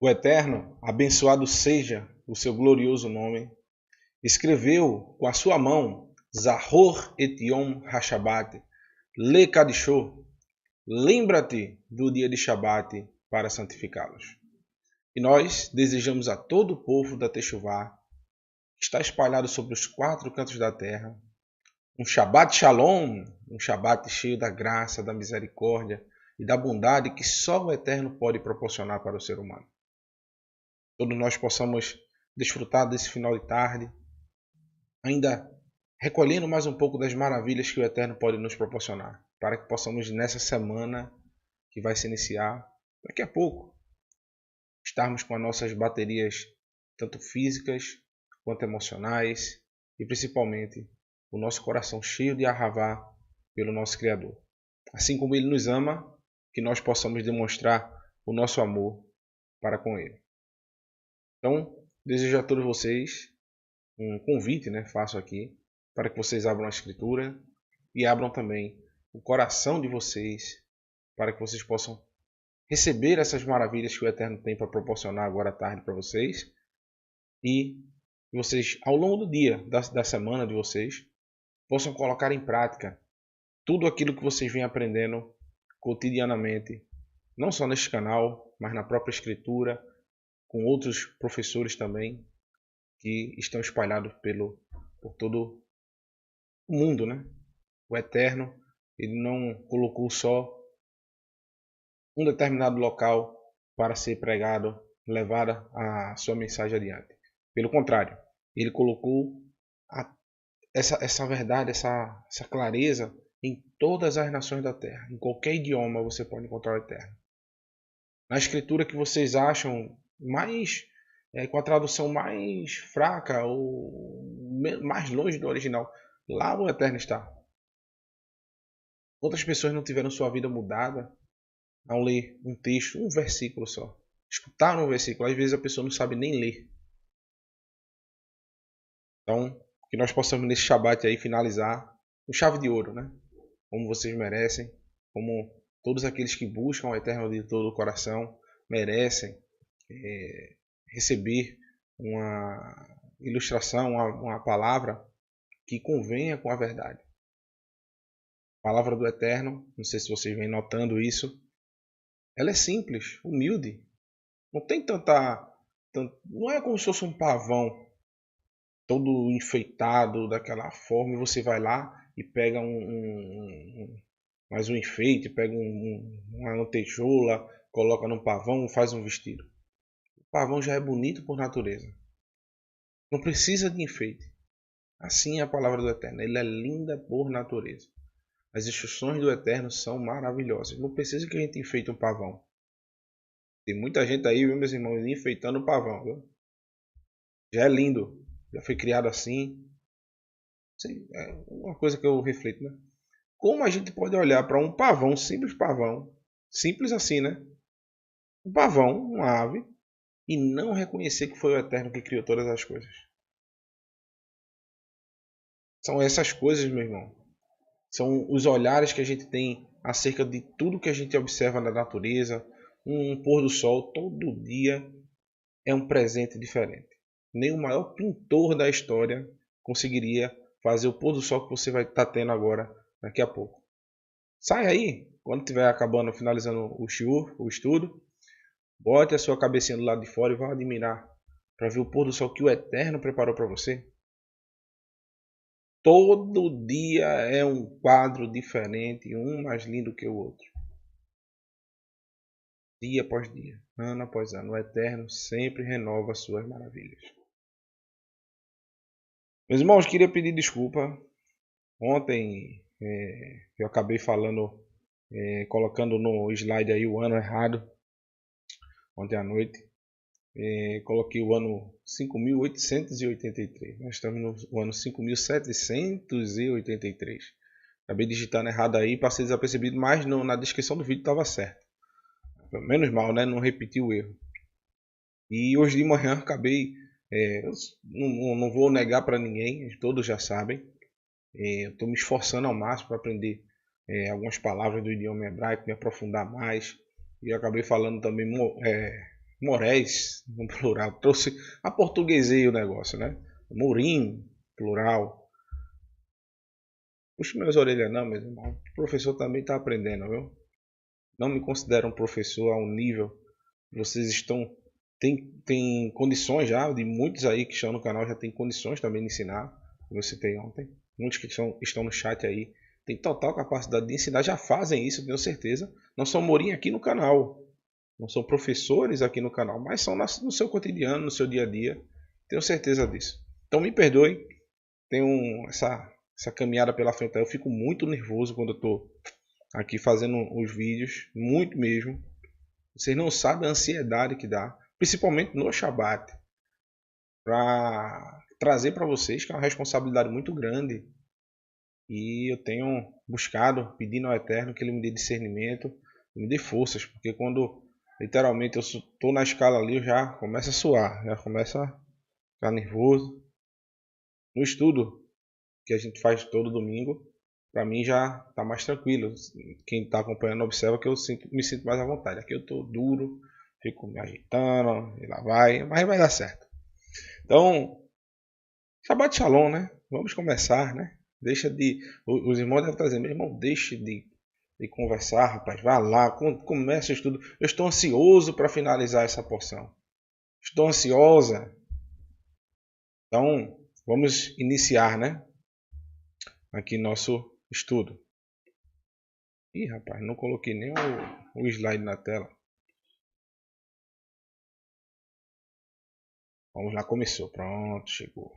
O Eterno, abençoado seja o seu glorioso nome, escreveu com a sua mão Zahor et Yom HaShabbat, Le Kadishô, lembra-te do dia de Shabat para santificá-los. E nós desejamos a todo o povo da Techuvá, que está espalhado sobre os 4 cantos da terra, um Shabbat Shalom, um Shabbat cheio da graça, da misericórdia e da bondade que só o Eterno pode proporcionar para o ser humano. Todos nós possamos desfrutar desse final de tarde, ainda recolhendo mais um pouco das maravilhas que o Eterno pode nos proporcionar, para que possamos nessa semana que vai se iniciar, daqui a pouco, estarmos com as nossas baterias tanto físicas quanto emocionais e principalmente o nosso coração cheio de ahavá pelo nosso Criador. Assim como Ele nos ama, que nós possamos demonstrar o nosso amor para com Ele. Então, desejo a todos vocês um convite, faço aqui, para que vocês abram a Escritura e abram também o coração de vocês, para que vocês possam receber essas maravilhas que o Eterno tem para proporcionar agora à tarde para vocês, e vocês, ao longo do dia, da semana de vocês, possam colocar em prática tudo aquilo que vocês vêm aprendendo cotidianamente, não só neste canal, mas na própria Escritura, com outros professores também, que estão espalhados por todo o mundo, O Eterno, Ele não colocou só um determinado local para ser pregado, levada a sua mensagem adiante. Pelo contrário, Ele colocou essa verdade, essa clareza em todas as nações da terra. Em qualquer idioma você pode encontrar o Eterno. Na escritura que vocês acham mais com a tradução mais fraca ou mais longe do original, lá o Eterno está. Quantas pessoas não tiveram sua vida mudada ao ler um texto, um versículo só? Escutaram um versículo, às vezes a pessoa não sabe nem ler. Então, que nós possamos nesse Shabat aí finalizar com chave de ouro, Como vocês merecem, como todos aqueles que buscam o Eterno de todo o coração merecem receber uma ilustração, uma palavra que convenha com a verdade. A palavra do Eterno, não sei se vocês vêm notando isso, ela é simples, humilde. Não tem não é como se fosse um pavão todo enfeitado daquela forma, e você vai lá e pega mais um enfeite, pega uma lantejoula, coloca no pavão e faz um vestido. O pavão já é bonito por natureza. Não precisa de enfeite. Assim é a palavra do Eterno. Ele é linda por natureza. As instruções do Eterno são maravilhosas. Não precisa que a gente enfeite um pavão. Tem muita gente aí, viu, meus irmãos, enfeitando o pavão. Viu? Já é lindo. Já foi criado assim. É uma coisa que eu reflito, Como a gente pode olhar para um pavão, um simples pavão, simples assim, Um pavão, uma ave, e não reconhecer que foi o Eterno que criou todas as coisas. São essas coisas, meu irmão. São os olhares que a gente tem acerca de tudo que a gente observa na natureza. Um pôr do sol todo dia é um presente diferente. Nem o maior pintor da história conseguiria fazer o pôr do sol que você vai estar tendo agora, daqui a pouco. Sai aí, quando estiver acabando, finalizando o shiur, o estudo, bote a sua cabecinha do lado de fora e vá admirar para ver o pôr do sol que o Eterno preparou para você. Todo dia é um quadro diferente, um mais lindo que o outro. Dia após dia, ano após ano, o Eterno sempre renova as suas maravilhas. Meus irmãos, queria pedir desculpa. Ontem eu acabei falando, colocando no slide aí o ano errado. Ontem à noite. Coloquei o ano 5.883. Nós estamos no ano 5.783. Acabei digitando errado aí, passei desapercebido, mas na descrição do vídeo estava certo. Menos mal, não repeti o erro. E hoje de manhã acabei, não vou negar para ninguém, todos já sabem. Estou me esforçando ao máximo para aprender algumas palavras do idioma hebraico, me aprofundar mais. E eu acabei falando também Morés, no plural. Trouxe, aportuguesei o negócio, né? Murim, plural. Puxa meus orelhas não, meu irmão. O professor também está aprendendo, viu? Não me considero um professor a um nível. Vocês estão. Tem condições já, de muitos aí que estão no canal já tem condições também de ensinar, como eu citei ontem. Muitos que estão no chat aí têm total capacidade de ensinar, já fazem isso, tenho certeza. Não são morim aqui no canal, não são professores aqui no canal, mas são no seu cotidiano, no seu dia a dia. Tenho certeza disso. Então me perdoe, tenho essa caminhada pela frente. Eu fico muito nervoso quando eu estou aqui fazendo os vídeos, muito mesmo. Vocês não sabem a ansiedade que dá, principalmente no Shabat, para trazer para vocês, que é uma responsabilidade muito grande. E eu tenho buscado, pedindo ao Eterno que Ele me dê discernimento, me dê forças, porque quando literalmente eu estou na escala ali, eu já começo a suar, já começo a ficar nervoso. No estudo que a gente faz todo domingo, para mim já está mais tranquilo. Quem está acompanhando observa que eu me sinto mais à vontade. Aqui eu estou duro, fico me agitando, e lá vai, mas vai dar certo. Então, Shabbat Shalom, né? Vamos começar, né? Deixa de. Os irmãos devem estar dizendo, meu irmão, deixe de conversar, rapaz. Vá lá, comece o estudo. Eu estou ansioso para finalizar essa porção. Estou ansiosa. Então, vamos iniciar, né? Aqui nosso estudo. Ih, rapaz, não coloquei nem o slide na tela. Vamos lá, começou. Pronto, chegou.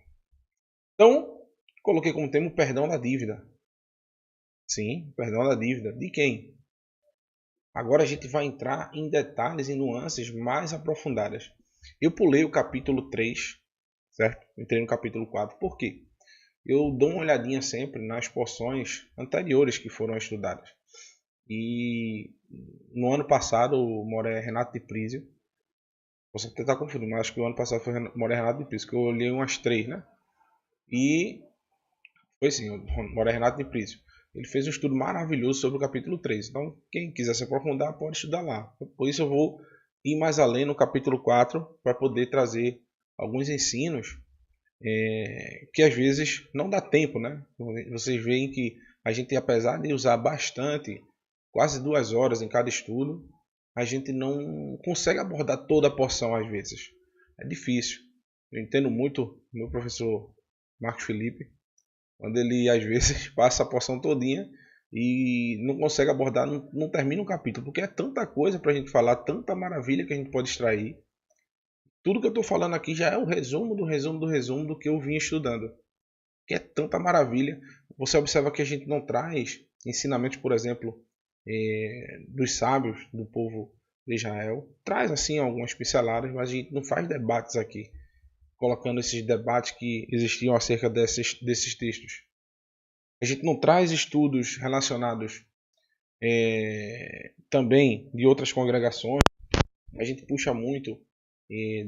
Então, coloquei como tema o perdão da dívida. Sim, perdão da dívida. De quem? Agora a gente vai entrar em detalhes e nuances mais aprofundadas. Eu pulei o capítulo 3, certo? Entrei no capítulo 4. Por quê? Eu dou uma olhadinha sempre nas porções anteriores que foram estudadas. E no ano passado, o Moré Renato de Prísio, posso até estar confundindo, mas acho que o ano passado foi Moré Renato de Prísio, que eu olhei umas 3, né? E foi sim, o Moré Renato de Prísio. Ele fez um estudo maravilhoso sobre o capítulo 3. Então, quem quiser se aprofundar, pode estudar lá. Por isso eu vou ir mais além no capítulo 4 para poder trazer alguns ensinos que às vezes não dá tempo, né? Vocês veem que a gente, apesar de usar bastante, quase 2 horas em cada estudo, a gente não consegue abordar toda a porção às vezes. É difícil. Eu entendo muito meu professor Marcos Felipe, quando ele às vezes passa a porção todinha e não consegue abordar, não termina o capítulo, porque é tanta coisa para a gente falar, tanta maravilha que a gente pode extrair. Tudo que eu estou falando aqui já é o resumo do resumo do resumo do que eu vim estudando, que é tanta maravilha. Você observa que a gente não traz ensinamentos, por exemplo, dos sábios do povo de Israel, traz assim algumas pinceladas, mas a gente não faz debates aqui, colocando esses debates que existiam acerca desses textos. A gente não traz estudos relacionados também de outras congregações. A gente puxa muito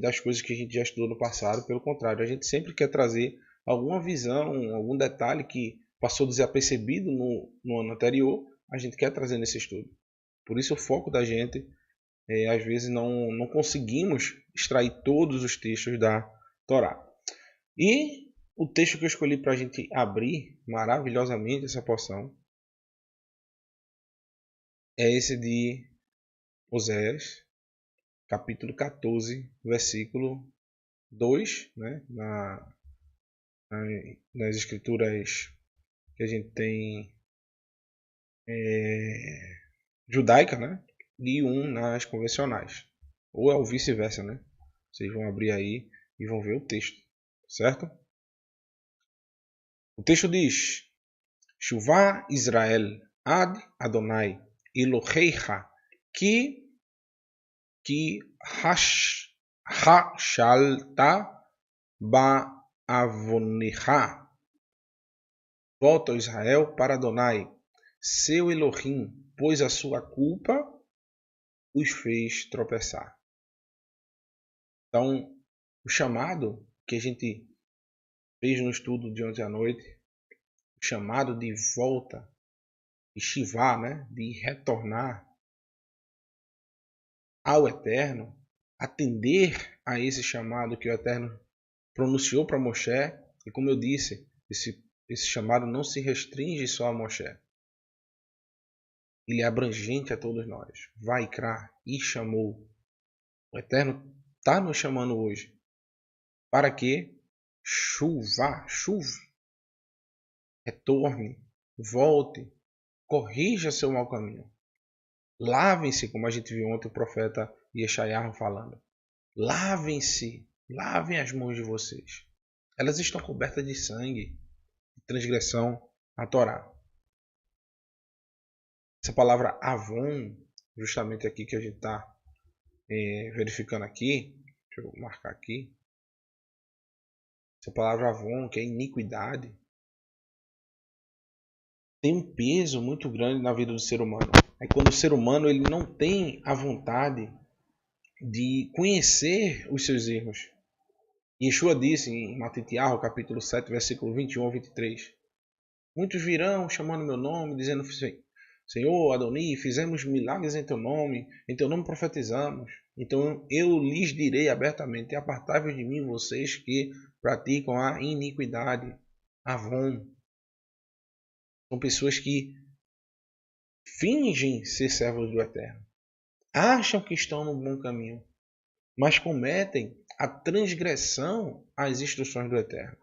das coisas que a gente já estudou no passado. Pelo contrário, a gente sempre quer trazer alguma visão, algum detalhe que passou desapercebido no ano anterior, a gente quer trazer nesse estudo. Por isso o foco da gente, às vezes não conseguimos extrair todos os textos da Torá. E o texto que eu escolhi para a gente abrir maravilhosamente essa porção é esse de Oséias, capítulo 14, versículo 2, né? Nas escrituras que a gente tem judaica, né? E um nas convencionais. Ou é o vice-versa, né? Vocês vão abrir aí e vão ver o texto, certo? O texto diz: Shuvá Israel ad Adonai Eloheicha ki hashalta ba'avonecha. Volta, ó Israel, para Adonai, seu Elohim, pois a sua culpa os fez tropeçar. Então, o chamado que a gente fez no estudo de ontem à noite, o chamado de volta, de shivá, né, de retornar ao Eterno, atender a esse chamado que o Eterno pronunciou para Moshe. E como eu disse, esse chamado não se restringe só a Moshe. Ele é abrangente a todos nós. Vaikra, e chamou. O Eterno está nos chamando hoje. Para que chuve, retorne, volte, corrija seu mau caminho. Lavem-se, como a gente viu ontem o profeta Yeshayahu falando. Lavem-se, lavem as mãos de vocês. Elas estão cobertas de sangue, de transgressão à Torá. Essa palavra Avon, justamente aqui que a gente está verificando aqui, deixa eu marcar aqui. Essa palavra Avon, que é iniquidade, tem um peso muito grande na vida do ser humano. É quando o ser humano ele não tem a vontade de conhecer os seus erros. Yeshua disse em Matitiahu, capítulo 7, versículo 21 ao 23. Muitos virão chamando meu nome, dizendo: Senhor, Adoni, fizemos milagres em teu nome profetizamos. Então eu lhes direi abertamente: apartai-vos de mim, vocês que praticam a iniquidade. Avon. São pessoas que fingem ser servos do Eterno. Acham que estão no bom caminho, mas cometem a transgressão às instruções do Eterno.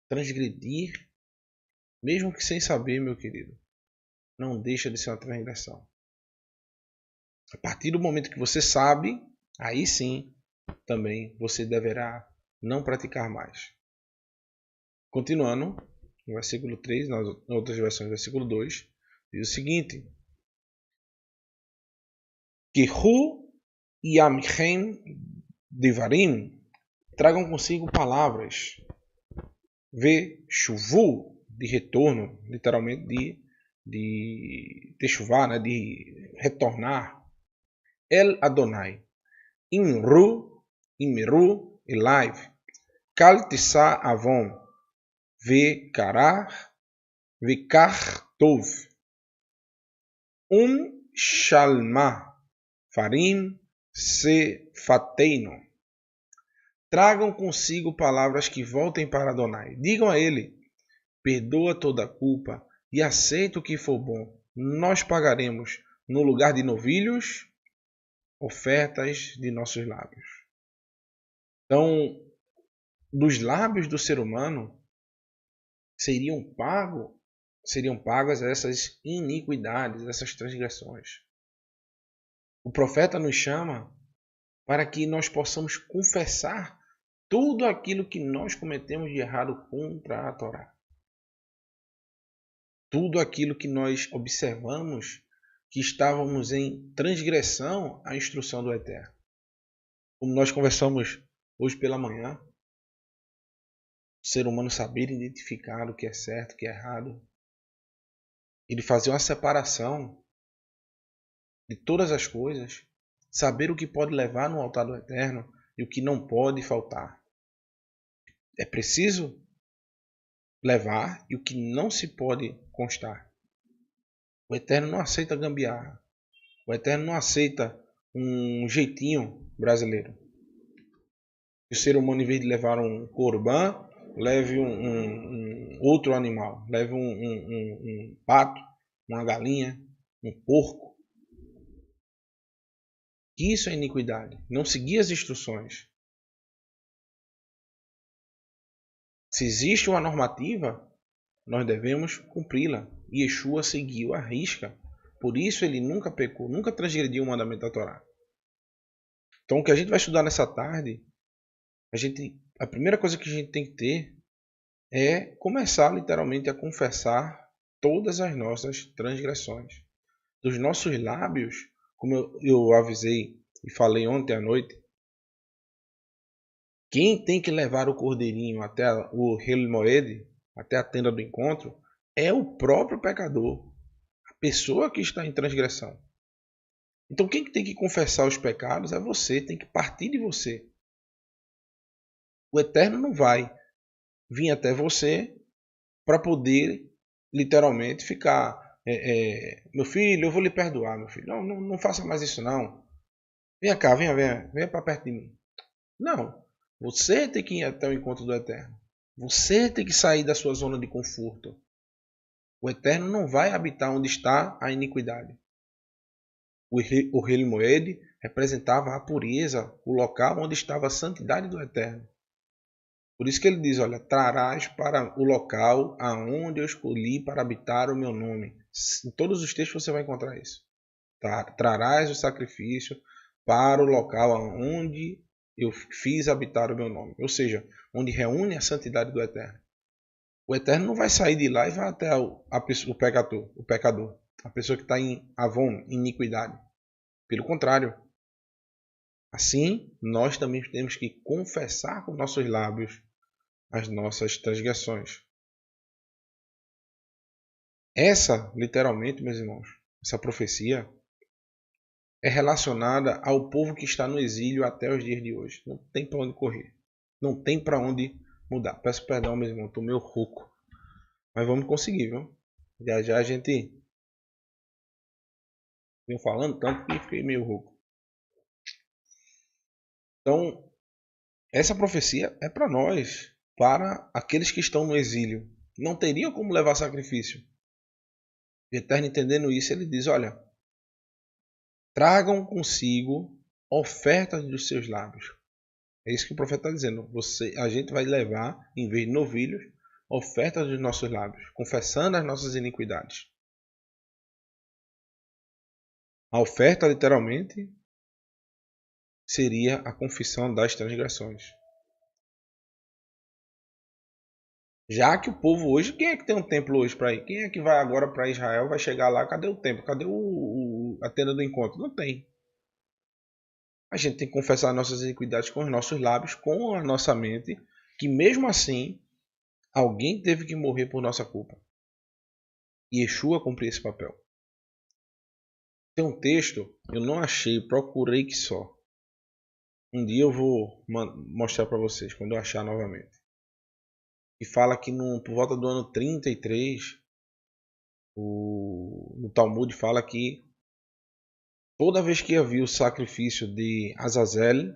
Transgredir, mesmo que sem saber, meu querido, não deixa de ser uma transgressão. A partir do momento que você sabe, aí sim, também você deverá não praticar mais. Continuando, no versículo 3, nas outras versões, versículo 2, diz o seguinte: Kihu yamchem devarim, tragam consigo palavras, chuvu, de retorno, literalmente de techuvá, né, de retornar. El Adonai, Imru, Elaiv, Kal Tissa Avon, Vekar Tov, Shalma, Farim, Sefateino. Tragam consigo palavras que voltem para Adonai. Digam a ele: perdoa toda a culpa e aceita o que for bom. Nós pagaremos no lugar de novilhos ofertas de nossos lábios. Então, dos lábios do ser humano seriam pagas essas iniquidades, essas transgressões. O profeta nos chama para que nós possamos confessar tudo aquilo que nós cometemos de errado contra a Torá. Tudo aquilo que nós observamos que estávamos em transgressão à instrução do Eterno. Como nós conversamos hoje pela manhã, o ser humano saber identificar o que é certo, o que é errado, e de fazer uma separação de todas as coisas, saber o que pode levar no altar do Eterno e o que não pode faltar. É preciso levar e o que não se pode constar. O Eterno não aceita gambiarra. O Eterno não aceita um jeitinho brasileiro. O ser humano, em vez de levar um corbã, leve um outro animal. Leve um pato, uma galinha, um porco. Isso é iniquidade. Não seguir as instruções. Se existe uma normativa, nós devemos cumpri-la. E Yeshua seguiu à risca. Por isso ele nunca pecou, nunca transgrediu o mandamento da Torá. Então o que a gente vai estudar nessa tarde, a primeira coisa que a gente tem que ter é começar literalmente a confessar todas as nossas transgressões. Dos nossos lábios, como eu avisei e falei ontem à noite, quem tem que levar o cordeirinho até o Hel Moed, até a tenda do encontro, é o próprio pecador, a pessoa que está em transgressão. Então quem tem que confessar os pecados é você, tem que partir de você. O Eterno não vai vir até você para poder literalmente ficar, meu filho, eu vou lhe perdoar, meu filho. Não faça mais isso não. Venha cá, venha para perto de mim. Não. Você tem que ir até o encontro do Eterno. Você tem que sair da sua zona de conforto. O Eterno não vai habitar onde está a iniquidade. O Hel Moed representava a pureza, o local onde estava a santidade do Eterno. Por isso que ele diz, olha, trarás para o local aonde eu escolhi para habitar o meu nome. Em todos os textos você vai encontrar isso. Trarás o sacrifício para o local aonde eu fiz habitar o meu nome. Ou seja, onde reúne a santidade do Eterno. O Eterno não vai sair de lá e vai até o pecador, a pessoa que está em Avon, em iniquidade. Pelo contrário. Assim, nós também temos que confessar com nossos lábios as nossas transgressões. Essa, literalmente, meus irmãos, essa profecia é relacionada ao povo que está no exílio até os dias de hoje. Não tem para onde correr. Não tem para onde mudar. Peço perdão, meus irmãos, estou meio rouco. Mas vamos conseguir, viu? Já já a gente vem falando tanto que fiquei meio rouco. Então, essa profecia é para nós, para aqueles que estão no exílio. Não teriam como levar sacrifício. O Eterno, entendendo isso, ele diz, olha, tragam consigo ofertas dos seus lábios. É isso que o profeta está dizendo. A gente vai levar, em vez de novilhos, ofertas dos nossos lábios, confessando as nossas iniquidades. A oferta, literalmente, seria a confissão das transgressões. Já que o povo hoje, quem é que tem um templo hoje para ir? Quem é que vai agora para Israel, vai chegar lá, cadê o templo? Cadê a tenda do encontro? Não tem. A gente tem que confessar nossas iniquidades com os nossos lábios, com a nossa mente, que mesmo assim, alguém teve que morrer por nossa culpa. E Yeshua cumpriu esse papel. Tem um texto, eu não achei, procurei que só. Um dia eu vou mostrar para vocês, quando eu achar novamente. E fala que por volta do ano 33, no Talmud fala que toda vez que havia o sacrifício de Azazel,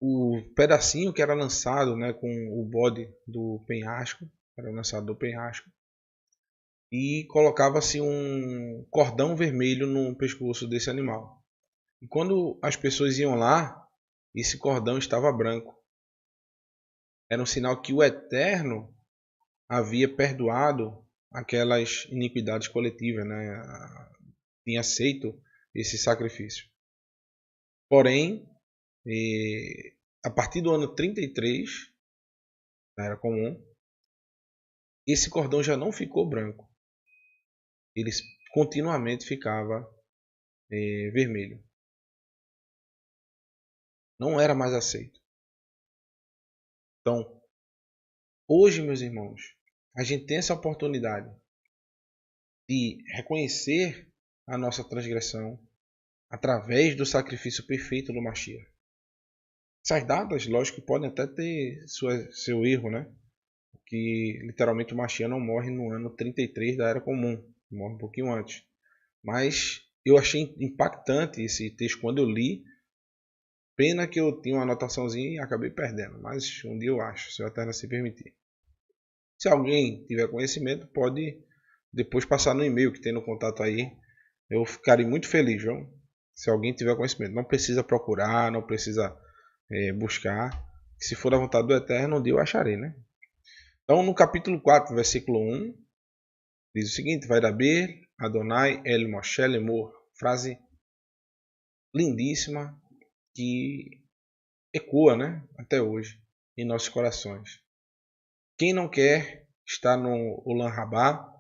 o pedacinho que era lançado, né, com o bode do penhasco, era lançado do penhasco, e colocava-se um cordão vermelho no pescoço desse animal. E quando as pessoas iam lá, esse cordão estava branco. Era um sinal que o Eterno havia perdoado aquelas iniquidades coletivas, né? Tinha aceito esse sacrifício. Porém, a partir do ano 33, era comum, esse cordão já não ficou branco. Ele continuamente ficava vermelho. Não era mais aceito. Então, hoje, meus irmãos, a gente tem essa oportunidade de reconhecer a nossa transgressão através do sacrifício perfeito do Mashiach. Essas datas, lógico, que podem até ter seu erro, né? Que literalmente o Mashiach não morre no ano 33 da Era Comum, morre um pouquinho antes. Mas eu achei impactante esse texto quando eu li. Pena que eu tinha uma anotaçãozinha e acabei perdendo, mas um dia eu acho, se o Eterno se permitir. Se alguém tiver conhecimento, pode depois passar no e-mail que tem no contato aí. Eu ficarei muito feliz, viu? Se alguém tiver conhecimento. Não precisa procurar, não precisa buscar. Se for da vontade do Eterno, um dia eu acharei, né? Então, no capítulo 4, versículo 1, diz o seguinte: Vai daber Adonai el Moshe lemor. Frase lindíssima que ecoa, né? Até hoje em nossos corações. Quem não quer estar no Olam Rabá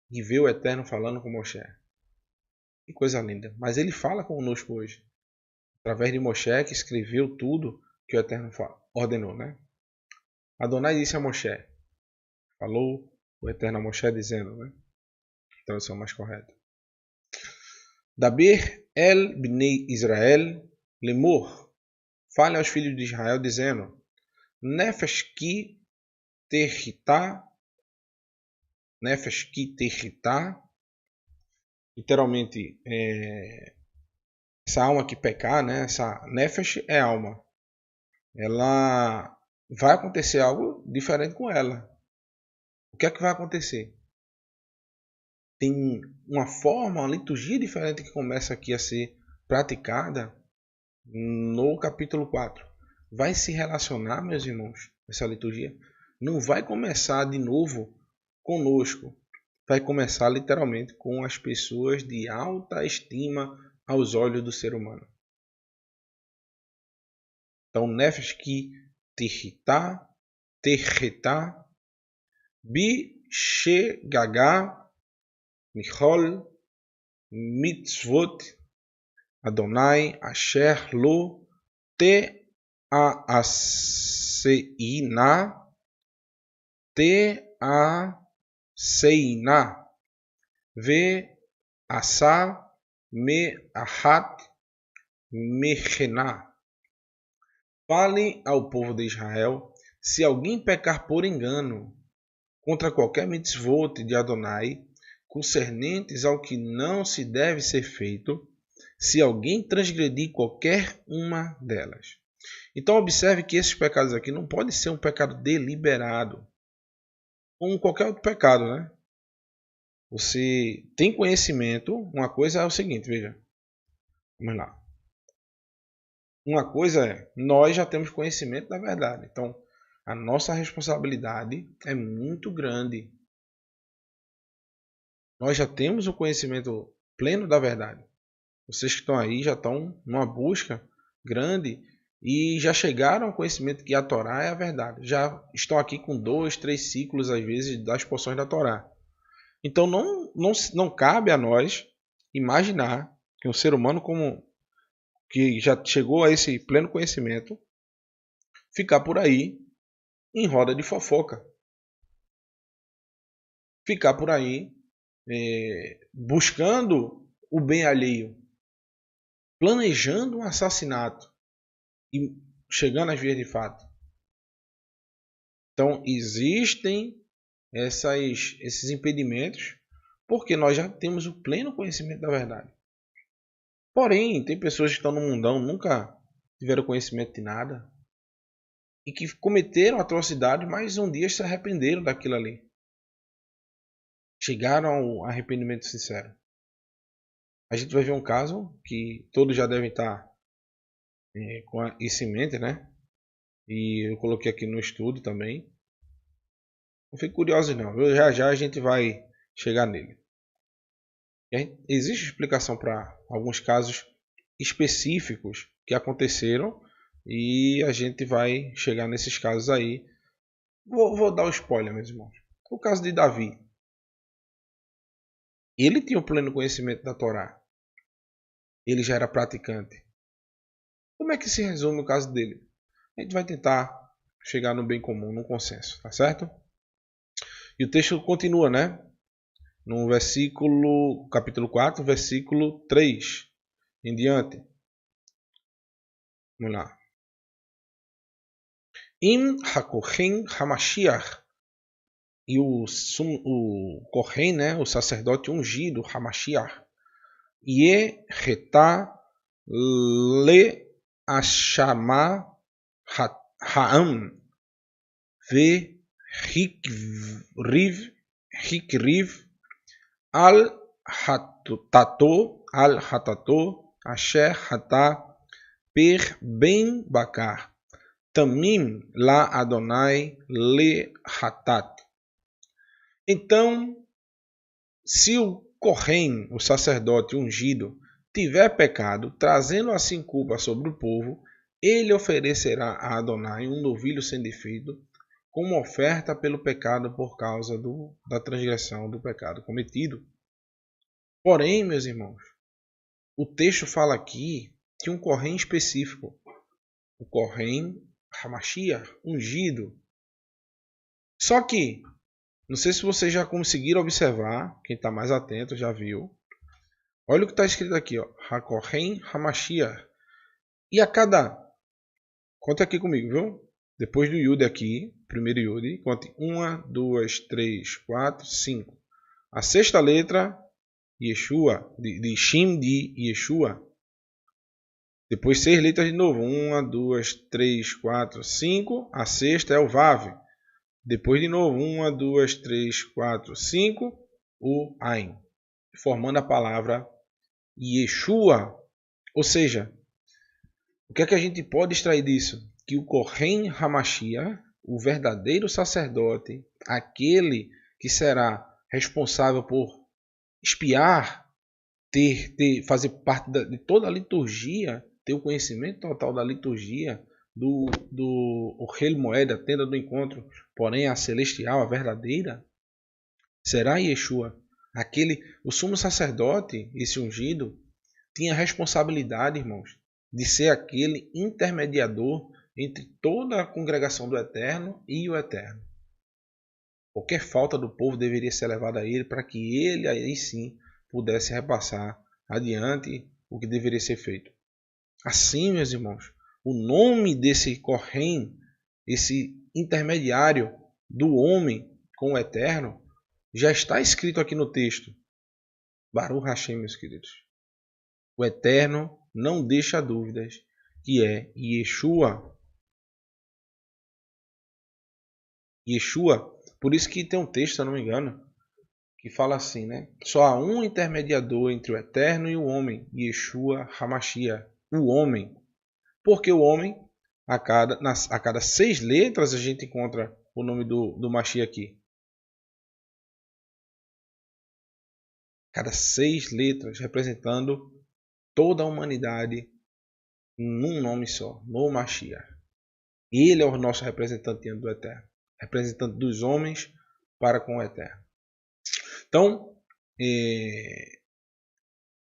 e ver o Eterno falando com Moshe? Que coisa linda. Mas ele fala conosco hoje. Através de Moshe, que escreveu tudo que o Eterno ordenou, né? Adonai disse a Moshe. Falou o Eterno a Moshe dizendo, né? Tradução mais correta. Daber el bnei Israel lemor. Fale aos filhos de Israel dizendo: Nefesh ki territá. Nefesh ki territá. Literalmente, essa alma que pecar, né? Essa nefesh é alma. Ela vai acontecer algo diferente com ela. O que é que vai acontecer? Tem uma forma, uma liturgia diferente que começa aqui a ser praticada no capítulo 4. Vai se relacionar, meus irmãos, essa liturgia? Não vai começar de novo conosco. Vai começar literalmente com as pessoas de alta estima aos olhos do ser humano. Então, nefesh ki tehitá, bi shegagá, michol, mitzvot, Adonai, asher lo te aseina, ve asa me ahat mechena. Fale ao povo de Israel, se alguém pecar por engano contra qualquer mitzvot de Adonai, concernentes ao que não se deve ser feito, se alguém transgredir qualquer uma delas. Então observe que esses pecados aqui não podem ser um pecado deliberado, como qualquer outro pecado, né? Você tem conhecimento, uma coisa é o seguinte, veja. Vamos lá. Uma coisa é, nós já temos conhecimento da verdade. Então, a nossa responsabilidade é muito grande. Nós já temos o conhecimento pleno da verdade. Vocês que estão aí já estão numa busca grande e já chegaram ao conhecimento que a Torá é a verdade. Já estão aqui com 2, 3 ciclos, às vezes, das porções da Torá. Então não cabe a nós imaginar que um ser humano como que já chegou a esse pleno conhecimento ficar por aí em roda de fofoca. Ficar por aí buscando o bem alheio, planejando um assassinato e chegando às vias de fato. Então existem esses impedimentos porque nós já temos o pleno conhecimento da verdade. Porém, tem pessoas que estão no mundão, nunca tiveram conhecimento de nada e que cometeram atrocidades, mas um dia se arrependeram daquilo ali. Chegaram ao arrependimento sincero. A gente vai ver um caso que todos já devem estar com isso em mente, né? E eu coloquei aqui no estudo também. Não fique curioso não, viu? Já a gente vai chegar nele. Existe explicação para alguns casos específicos que aconteceram e a gente vai chegar nesses casos aí. Vou dar o spoiler, meus irmãos. O caso de Davi. Ele tinha o pleno conhecimento da Torá. Ele já era praticante. Como é que se resume o caso dele? A gente vai tentar chegar no bem comum, no consenso, tá certo? E o texto continua, né? No capítulo 4, versículo 3 em diante. Vamos lá. Im hakohen hamashiach. E o Kohen, né, o sacerdote ungido, Hamashiach, Ye retá le ashama ha'am ve hikriv al hatato asher hatá per ben bakar tamim la Adonai le hatat. Então, se o Kohen, o sacerdote ungido, tiver pecado, trazendo assim culpa sobre o povo, ele oferecerá a Adonai um novilho sem defeito, como oferta pelo pecado por causa da transgressão do pecado cometido. Porém, meus irmãos, o texto fala aqui de um Kohen específico, o Kohen Hamashiach, ungido. Só que não sei se vocês já conseguiram observar, quem está mais atento já viu. Olha o que está escrito aqui, ó. Hakohen Hamashiach. E a cada... Conta aqui comigo, viu? Depois do Yud aqui, primeiro Yud, conte 1, 2, 3, 4, 5. A sexta letra, Yeshua, de Shim de Yeshua. Depois 6 letras de novo. 1, 2, 3, 4, 5. A sexta é o Vav. Depois de novo. 1, 2, 3, 4, 5. O Ain. Formando a palavra Yeshua. Ou seja, o que é que a gente pode extrair disso? Que o Kohen Hamashiach, o verdadeiro sacerdote, aquele que será responsável por espiar, fazer parte de toda a liturgia, ter o conhecimento total da liturgia, do Ohel Moed, a tenda do encontro, porém a celestial, a verdadeira, será Yeshua. O sumo sacerdote, esse ungido, tinha responsabilidade, irmãos, de ser aquele intermediador entre toda a congregação do Eterno e o Eterno. Qualquer falta do povo deveria ser levada a ele para que ele aí sim pudesse repassar adiante o que deveria ser feito. Assim, meus irmãos, o nome desse Kohen, esse intermediário do homem com o Eterno, já está escrito aqui no texto. Baruch Hashem, meus queridos. O Eterno não deixa dúvidas que é Yeshua. Yeshua, por isso que tem um texto, se eu não me engano, que fala assim, né? Só há um intermediador entre o Eterno e o homem, Yeshua Hamashiach, o homem. Porque o homem, a cada 6 letras, a gente encontra o nome do Mashiach aqui. Cada 6 letras, representando toda a humanidade num nome só, no Mashiach. Ele é o nosso representante diante do Eterno, representante dos homens para com o Eterno.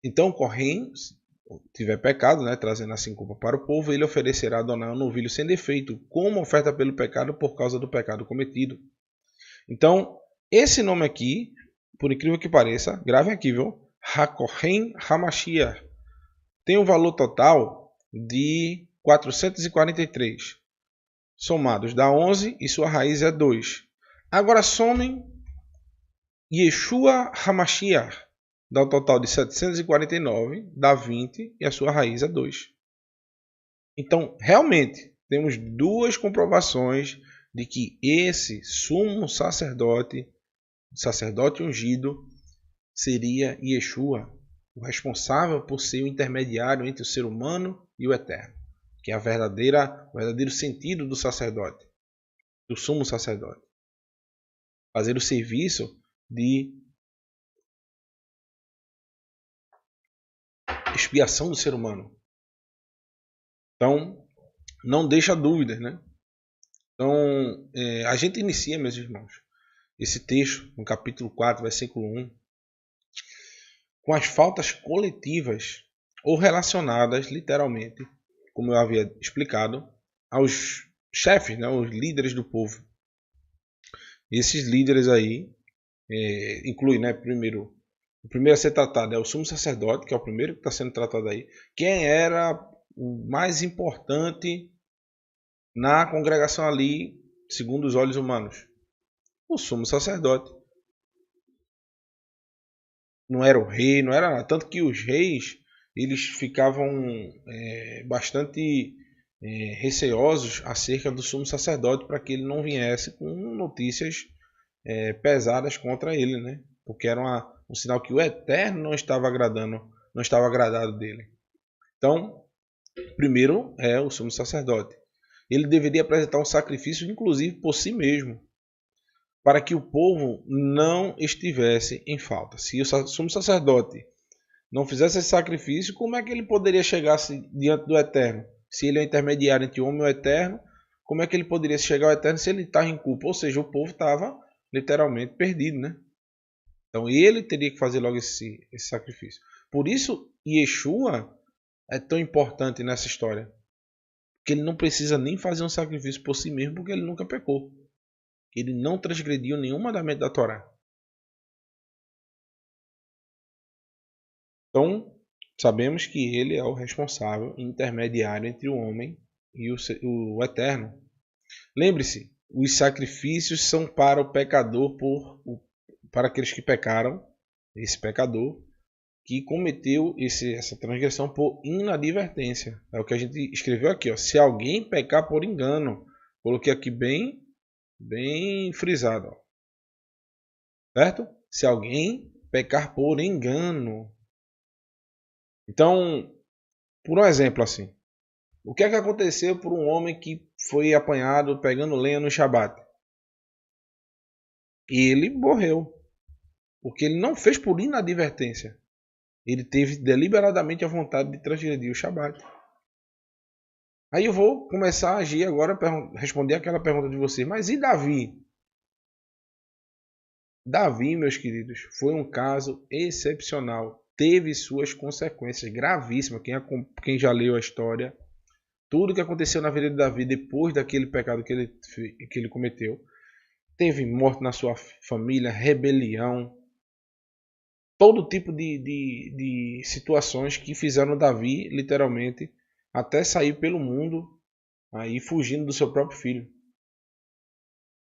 Então Kohen, tiver pecado, né, trazendo assim culpa para o povo, ele oferecerá a Adonai um novilho sem defeito, como oferta pelo pecado por causa do pecado cometido. Então, esse nome aqui, por incrível que pareça, gravem aqui, viu? HaKohen HaMashiach, tem um valor total de 443. Somados dá 11 e sua raiz é 2. Agora somem Yeshua HaMashiach, dá um total de 749, dá 20 e a sua raiz é 2. Então, realmente, temos duas comprovações de que esse sumo sacerdote ungido, seria Yeshua, o responsável por ser o intermediário entre o ser humano e o Eterno, que é o verdadeiro sentido do sacerdote, do sumo sacerdote. Fazer o serviço de expiação do ser humano. Então, não deixa dúvidas, né? Então, a gente inicia, meus irmãos, esse texto, no capítulo 4, versículo 1, com as faltas coletivas ou relacionadas, literalmente, como eu havia explicado, aos chefes, né, aos líderes do povo. Esses líderes aí incluem, né, o primeiro a ser tratado é o sumo sacerdote, que é o primeiro que está sendo tratado aí. Quem era o mais importante na congregação ali, segundo os olhos humanos? O sumo sacerdote. Não era o rei, não era nada. Tanto que os reis, eles ficavam bastante receosos acerca do sumo sacerdote para que ele não viesse com notícias pesadas contra ele, né? Porque era um sinal que o Eterno não estava agradado dele. Então, primeiro é o sumo sacerdote. Ele deveria apresentar um sacrifício, inclusive por si mesmo, para que o povo não estivesse em falta. Se o sumo sacerdote não fizesse esse sacrifício, como é que ele poderia chegar diante do Eterno? Se ele é o intermediário entre o homem e o Eterno, como é que ele poderia chegar ao Eterno se ele está em culpa? Ou seja, o povo estava literalmente perdido, né? Então ele teria que fazer logo esse sacrifício. Por isso, Yeshua é tão importante nessa história. Porque ele não precisa nem fazer um sacrifício por si mesmo, porque ele nunca pecou. Ele não transgrediu nenhum mandamento da Torá. Então, sabemos que ele é o responsável intermediário entre o homem e o Eterno. Lembre-se, os sacrifícios são para o pecador, para aqueles que pecaram, esse pecador, que cometeu essa transgressão por inadvertência. É o que a gente escreveu aqui, ó. Se alguém pecar por engano, coloquei aqui bem frisado, ó. Certo? Se alguém pecar por engano. Então, por um exemplo assim, o que é que aconteceu por um homem que foi apanhado pegando lenha no Shabat? Ele morreu, porque ele não fez por inadvertência. Ele teve deliberadamente a vontade de transgredir o Shabat. Aí eu vou começar a agir agora, responder aquela pergunta de vocês. Mas e Davi? Davi, meus queridos, foi um caso excepcional. Teve suas consequências gravíssimas. Quem já leu a história, tudo que aconteceu na vida de Davi depois daquele pecado que ele cometeu. Teve morte na sua família, rebelião, todo tipo de situações que fizeram Davi, literalmente, até sair pelo mundo, aí fugindo do seu próprio filho.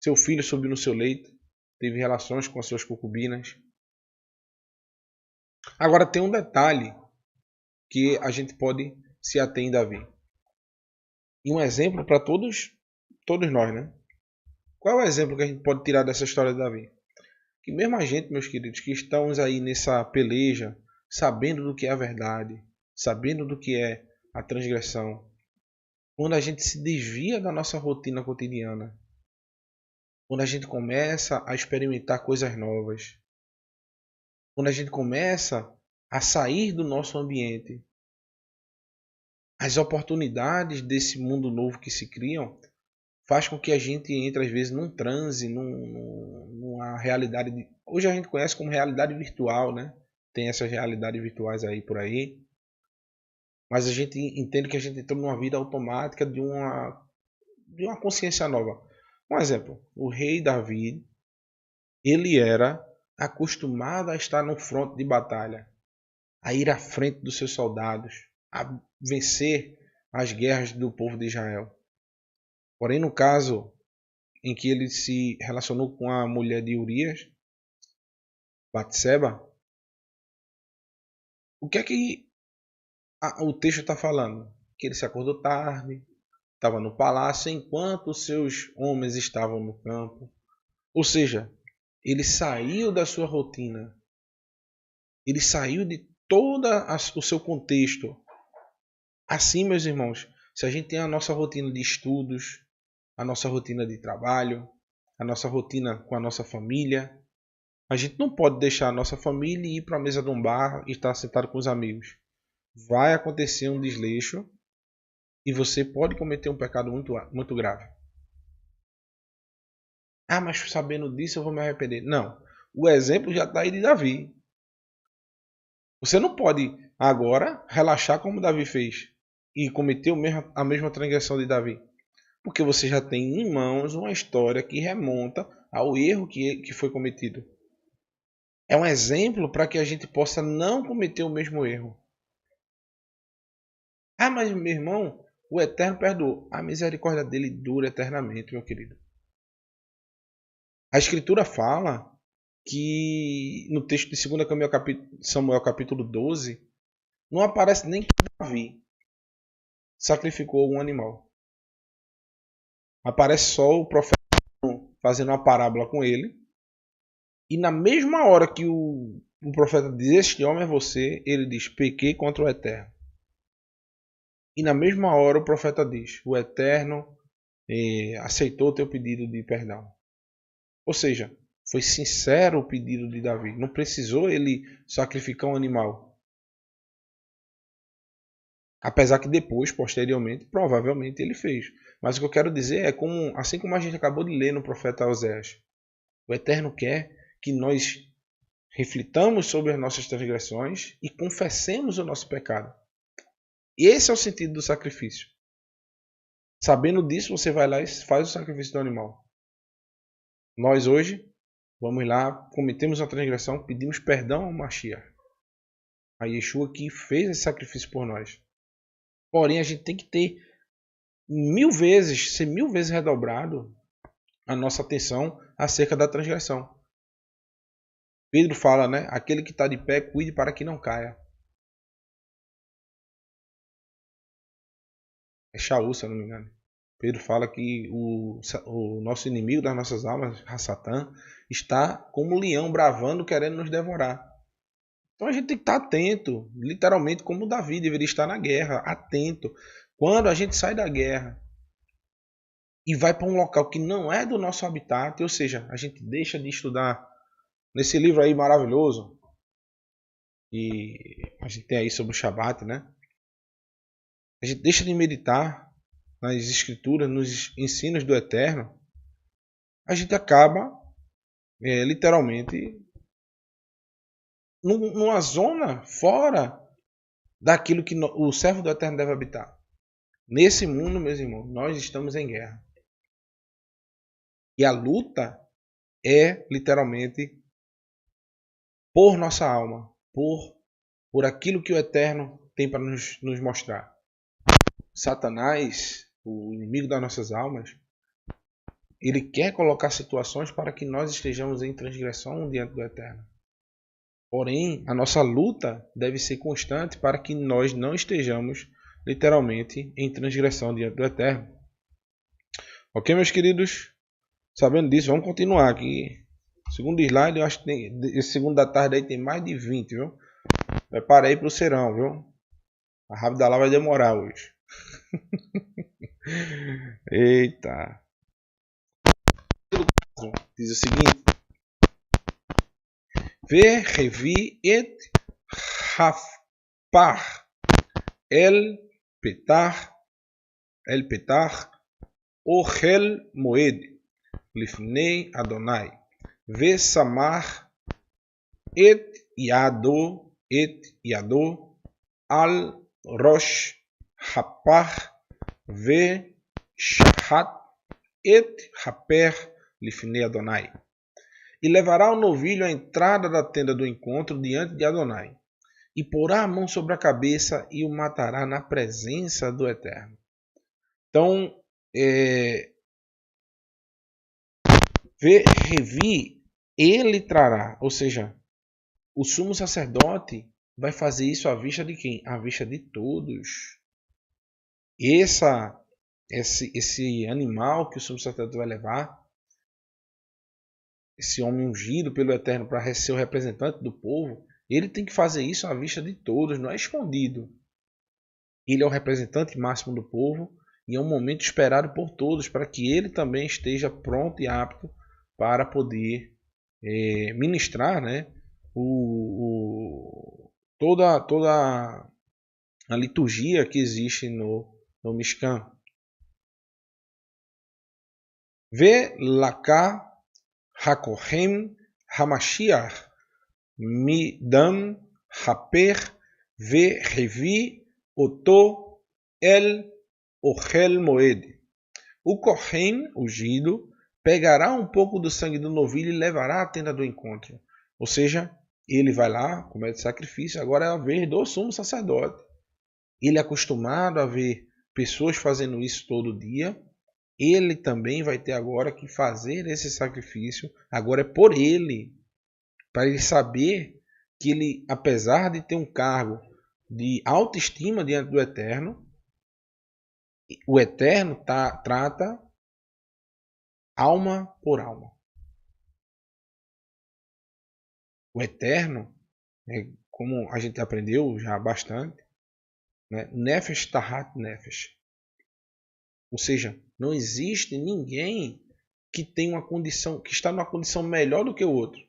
Seu filho subiu no seu leito, teve relações com as suas concubinas. Agora tem um detalhe que a gente pode se ater em Davi. E um exemplo para todos nós, né? Qual é o exemplo que a gente pode tirar dessa história de Davi? Que mesmo a gente, meus queridos, que estamos aí nessa peleja, sabendo do que é a verdade, sabendo do que é a transgressão, quando a gente se desvia da nossa rotina cotidiana, quando a gente começa a experimentar coisas novas, quando a gente começa a sair do nosso ambiente, as oportunidades desse mundo novo que se criam faz com que a gente entre às vezes num transe, numa realidade. Hoje a gente conhece como realidade virtual, né? Tem essas realidades virtuais aí por aí. Mas a gente entende que a gente entrou numa vida automática de uma consciência nova. Um exemplo, o rei Davi, ele era acostumado a estar no fronte de batalha, a ir à frente dos seus soldados, a vencer as guerras do povo de Israel. Porém, no caso em que ele se relacionou com a mulher de Urias, Batseba, o que é que o texto está falando? Que ele se acordou tarde, estava no palácio enquanto os seus homens estavam no campo. Ou seja, ele saiu da sua rotina, ele saiu de todo o seu contexto. Assim, meus irmãos, se a gente tem a nossa rotina de estudos, a nossa rotina de trabalho, a nossa rotina com a nossa família, a gente não pode deixar a nossa família e ir para a mesa de um bar e estar sentado com os amigos. Vai acontecer um desleixo e você pode cometer um pecado muito grave. Ah, mas sabendo disso eu vou me arrepender. Não. O exemplo já está aí de Davi. Você não pode agora relaxar como Davi fez e cometer a mesma transgressão de Davi. Porque você já tem em mãos uma história que remonta ao erro que foi cometido. É um exemplo para que a gente possa não cometer o mesmo erro. Ah, mas meu irmão, o Eterno perdoou. A misericórdia dele dura eternamente, meu querido. A Escritura fala que no texto de 2 Samuel capítulo 12, não aparece nem que Davi sacrificou algum animal. Aparece só o profeta fazendo uma parábola com ele. E na mesma hora que o profeta diz, este homem é você, ele diz, pequei contra o Eterno. E na mesma hora o profeta diz, o Eterno aceitou o teu pedido de perdão. Ou seja, foi sincero o pedido de Davi. Não precisou ele sacrificar um animal. Apesar que depois, posteriormente, provavelmente ele fez. Mas o que eu quero dizer é assim como a gente acabou de ler no profeta Oséias. O Eterno quer que nós reflitamos sobre as nossas transgressões e confessemos o nosso pecado. E esse é o sentido do sacrifício. Sabendo disso, você vai lá e faz o sacrifício do animal. Nós hoje, vamos lá, cometemos uma transgressão, pedimos perdão ao Mashiach. A Yeshua que fez esse sacrifício por nós. Porém, a gente tem que ter ser mil vezes redobrado a nossa atenção acerca da transgressão. Pedro fala, né? Aquele que está de pé, cuide para que não caia. É Shaul, se eu não me engano. Pedro fala que o nosso inimigo das nossas almas, Satã, está como um leão bravando, querendo nos devorar. Então a gente tem que estar atento, literalmente como Davi deveria estar na guerra, atento. Quando a gente sai da guerra e vai para um local que não é do nosso habitat, ou seja, a gente deixa de estudar nesse livro aí maravilhoso, e a gente tem aí sobre o Shabat, né? A gente deixa de meditar nas escrituras, nos ensinos do Eterno, a gente acaba literalmente numa zona fora daquilo que o servo do Eterno deve habitar. Nesse mundo, meus irmãos, nós estamos em guerra. E a luta é literalmente por nossa alma, por aquilo que o Eterno tem para nos mostrar. Satanás, o inimigo das nossas almas, ele quer colocar situações para que nós estejamos em transgressão diante do Eterno. Porém, a nossa luta deve ser constante para que nós não estejamos literalmente em transgressão diante do Eterno. Ok, meus queridos? Sabendo disso, vamos continuar aqui. Segundo slide, eu acho que esse segundo da tarde aí tem mais de 20, viu? Prepara aí para o serão, viu? A rápida lá vai demorar hoje. Eita. Diz o seguinte: Revi et hafpar el petar ochel moed lifnei Adonai samar et yado al rosh hapar shahat et haper lifnei Adonai. E levará o novilho à entrada da tenda do encontro diante de Adonai, e porá a mão sobre a cabeça e o matará na presença do Eterno. Então, Revi, ele trará, ou seja, o sumo sacerdote vai fazer isso à vista de quem? À vista de todos. Esse animal que o sumo sacerdote vai levar, esse homem ungido pelo Eterno para ser o representante do povo, ele tem que fazer isso à vista de todos, não é escondido. Ele é o representante máximo do povo e é um momento esperado por todos para que ele também esteja pronto e apto para poder ministrar, né, toda a liturgia que existe no Mishkan. Ve laká hakohem hamashiach midam haper ve revi oto el ochel moed. O Kohen, ungido, pegará um pouco do sangue do novilho e levará à tenda do encontro. Ou seja, ele vai lá, comete sacrifício, agora é a vez do sumo sacerdote. Ele é acostumado a ver pessoas fazendo isso todo dia. Ele também vai ter agora que fazer esse sacrifício. Agora é por ele. Para ele saber que ele, apesar de ter um cargo de autoestima diante do Eterno, o Eterno trata alma por alma. O Eterno, como a gente aprendeu já bastante, né? Nefesh tahat nefesh. Ou seja, não existe ninguém que tem uma condição, que está numa condição melhor do que o outro.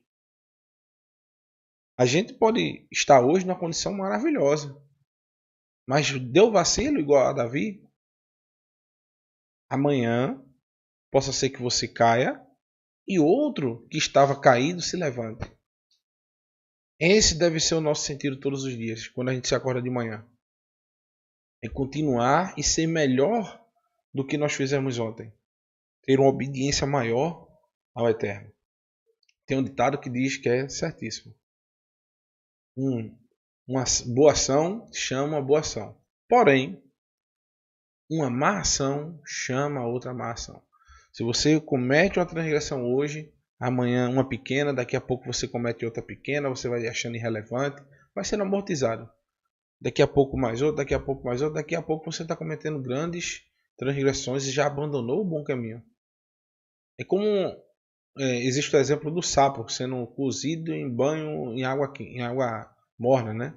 A gente pode estar hoje numa condição maravilhosa, mas deu vacilo igual a Davi, amanhã possa ser que você caia e outro que estava caído se levante. Esse deve ser o nosso sentido todos os dias, quando a gente se acorda de manhã. É continuar e ser melhor do que nós fizemos ontem. Ter uma obediência maior ao Eterno. Tem um ditado que diz que é certíssimo. Uma boa ação chama boa ação. Porém, uma má ação chama outra má ação. Se você comete uma transgressão hoje, Amanhã uma pequena, daqui a pouco você comete outra pequena, você vai achando irrelevante, vai sendo amortizado. Daqui a pouco mais outra, daqui a pouco mais outra, daqui a pouco você está cometendo grandes transgressões e já abandonou o bom caminho. É como existe o exemplo do sapo sendo cozido em banho em água morna, né?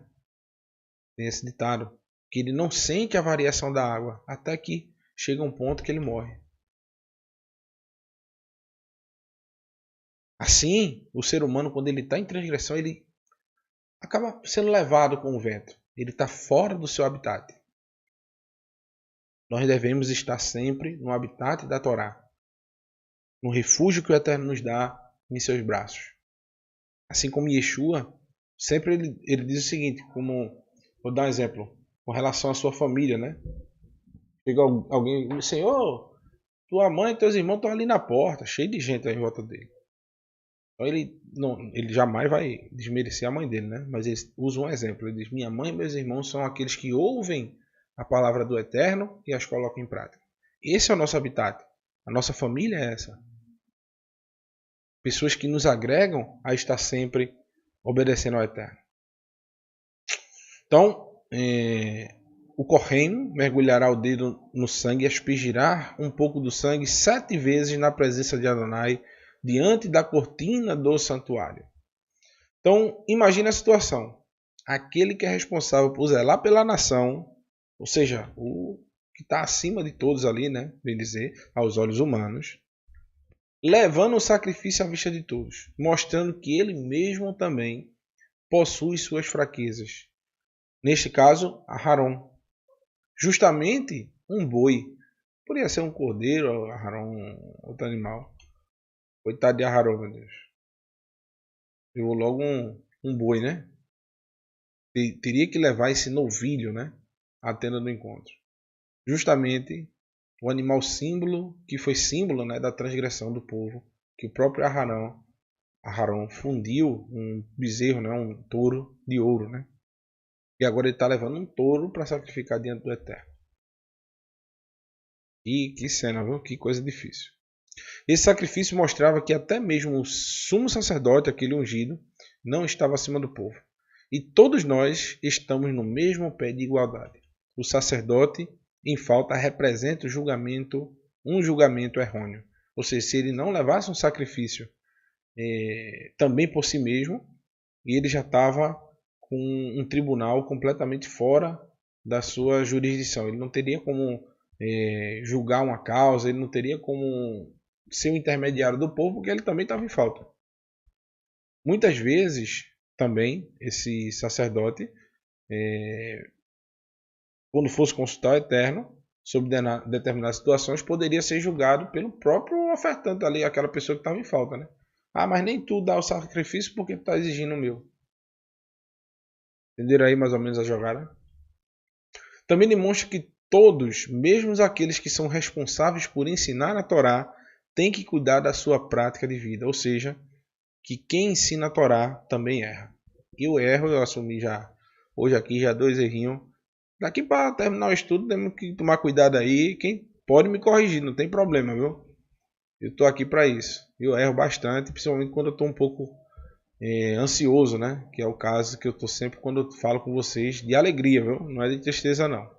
Tem esse ditado, que ele não sente a variação da água até que chega um ponto que ele morre. Assim, o ser humano, quando ele está em transgressão, ele acaba sendo levado com o vento. Ele está fora do seu habitat. Nós devemos estar sempre no habitat da Torá, no refúgio que o Eterno nos dá em seus braços. Assim como Yeshua, sempre ele diz o seguinte, como, vou dar um exemplo, com relação à sua família, né? Chega alguém e diz, Senhor, tua mãe e teus irmãos estão ali na porta, cheio de gente aí em volta dele. Então ele jamais vai desmerecer a mãe dele, né? Mas ele usa um exemplo. Ele diz: minha mãe e meus irmãos são aqueles que ouvem a palavra do Eterno e as colocam em prática. Esse é o nosso habitat. A nossa família é essa. Pessoas que nos agregam a estar sempre obedecendo ao Eterno. Então, o Kohen mergulhará o dedo no sangue e aspergirá um pouco do sangue 7 vezes na presença de Adonai, diante da cortina do santuário. Então, imagine a situação. Aquele que é responsável por zelar pela nação, ou seja, o que está acima de todos ali, né, bem dizer, aos olhos humanos, levando o sacrifício à vista de todos, mostrando que ele mesmo também possui suas fraquezas. Neste caso, Aharon. Justamente um boi. Poderia ser um cordeiro, Aharon, outro animal. Coitado de Aharon, meu Deus. Pegou logo um boi, né? Teria que levar esse novilho, né? À tenda do encontro. Justamente o animal símbolo, que foi símbolo, né, da transgressão do povo, que o próprio Aharon fundiu um bezerro, né, um touro de ouro, né? E agora ele está levando um touro para sacrificar diante do Eterno. E que cena, viu? Que coisa difícil. Esse sacrifício mostrava que até mesmo o sumo sacerdote, aquele ungido, não estava acima do povo. E todos nós estamos no mesmo pé de igualdade. O sacerdote, em falta, representa um julgamento errôneo. Ou seja, se ele não levasse um sacrifício também por si mesmo, ele já estava com um tribunal completamente fora da sua jurisdição. Ele não teria como julgar uma causa, ele não teria como ser o intermediário do povo, porque ele também estava em falta. Muitas vezes, também, esse sacerdote, quando fosse consultar o Eterno sobre determinadas situações, poderia ser julgado pelo próprio ofertante ali, aquela pessoa que estava em falta, né? Ah, mas nem tu dá o sacrifício porque tu está exigindo o meu. Entenderam aí mais ou menos a jogada? Também demonstra que todos, mesmo aqueles que são responsáveis por ensinar a Torá, têm que cuidar da sua prática de vida. Ou seja, que quem ensina a Torá também erra. Eu erro, eu assumi já hoje aqui já 2 errinhos. Daqui para terminar o estudo, temos que tomar cuidado aí. Quem pode me corrigir, não tem problema, viu? Eu estou aqui para isso. Eu erro bastante, principalmente quando eu estou um pouco ansioso, né? Que é o caso que eu estou sempre quando eu falo com vocês de alegria, viu? Não é de tristeza, não.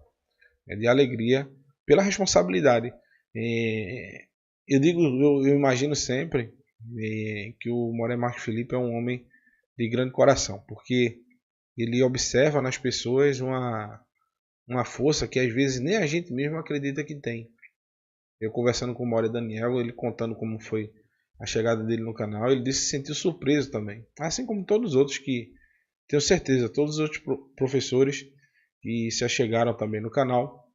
É de alegria pela responsabilidade. Eu imagino sempre que o Moré Marcos Felipe é um homem de grande coração, porque ele observa nas pessoas uma força que às vezes nem a gente mesmo acredita que tem. Eu conversando com o Moré Daniel, ele contando como foi a chegada dele no canal, ele disse que se sentiu surpreso também, assim como todos os outros que, tenho certeza, todos os outros professores que se achegaram também no canal,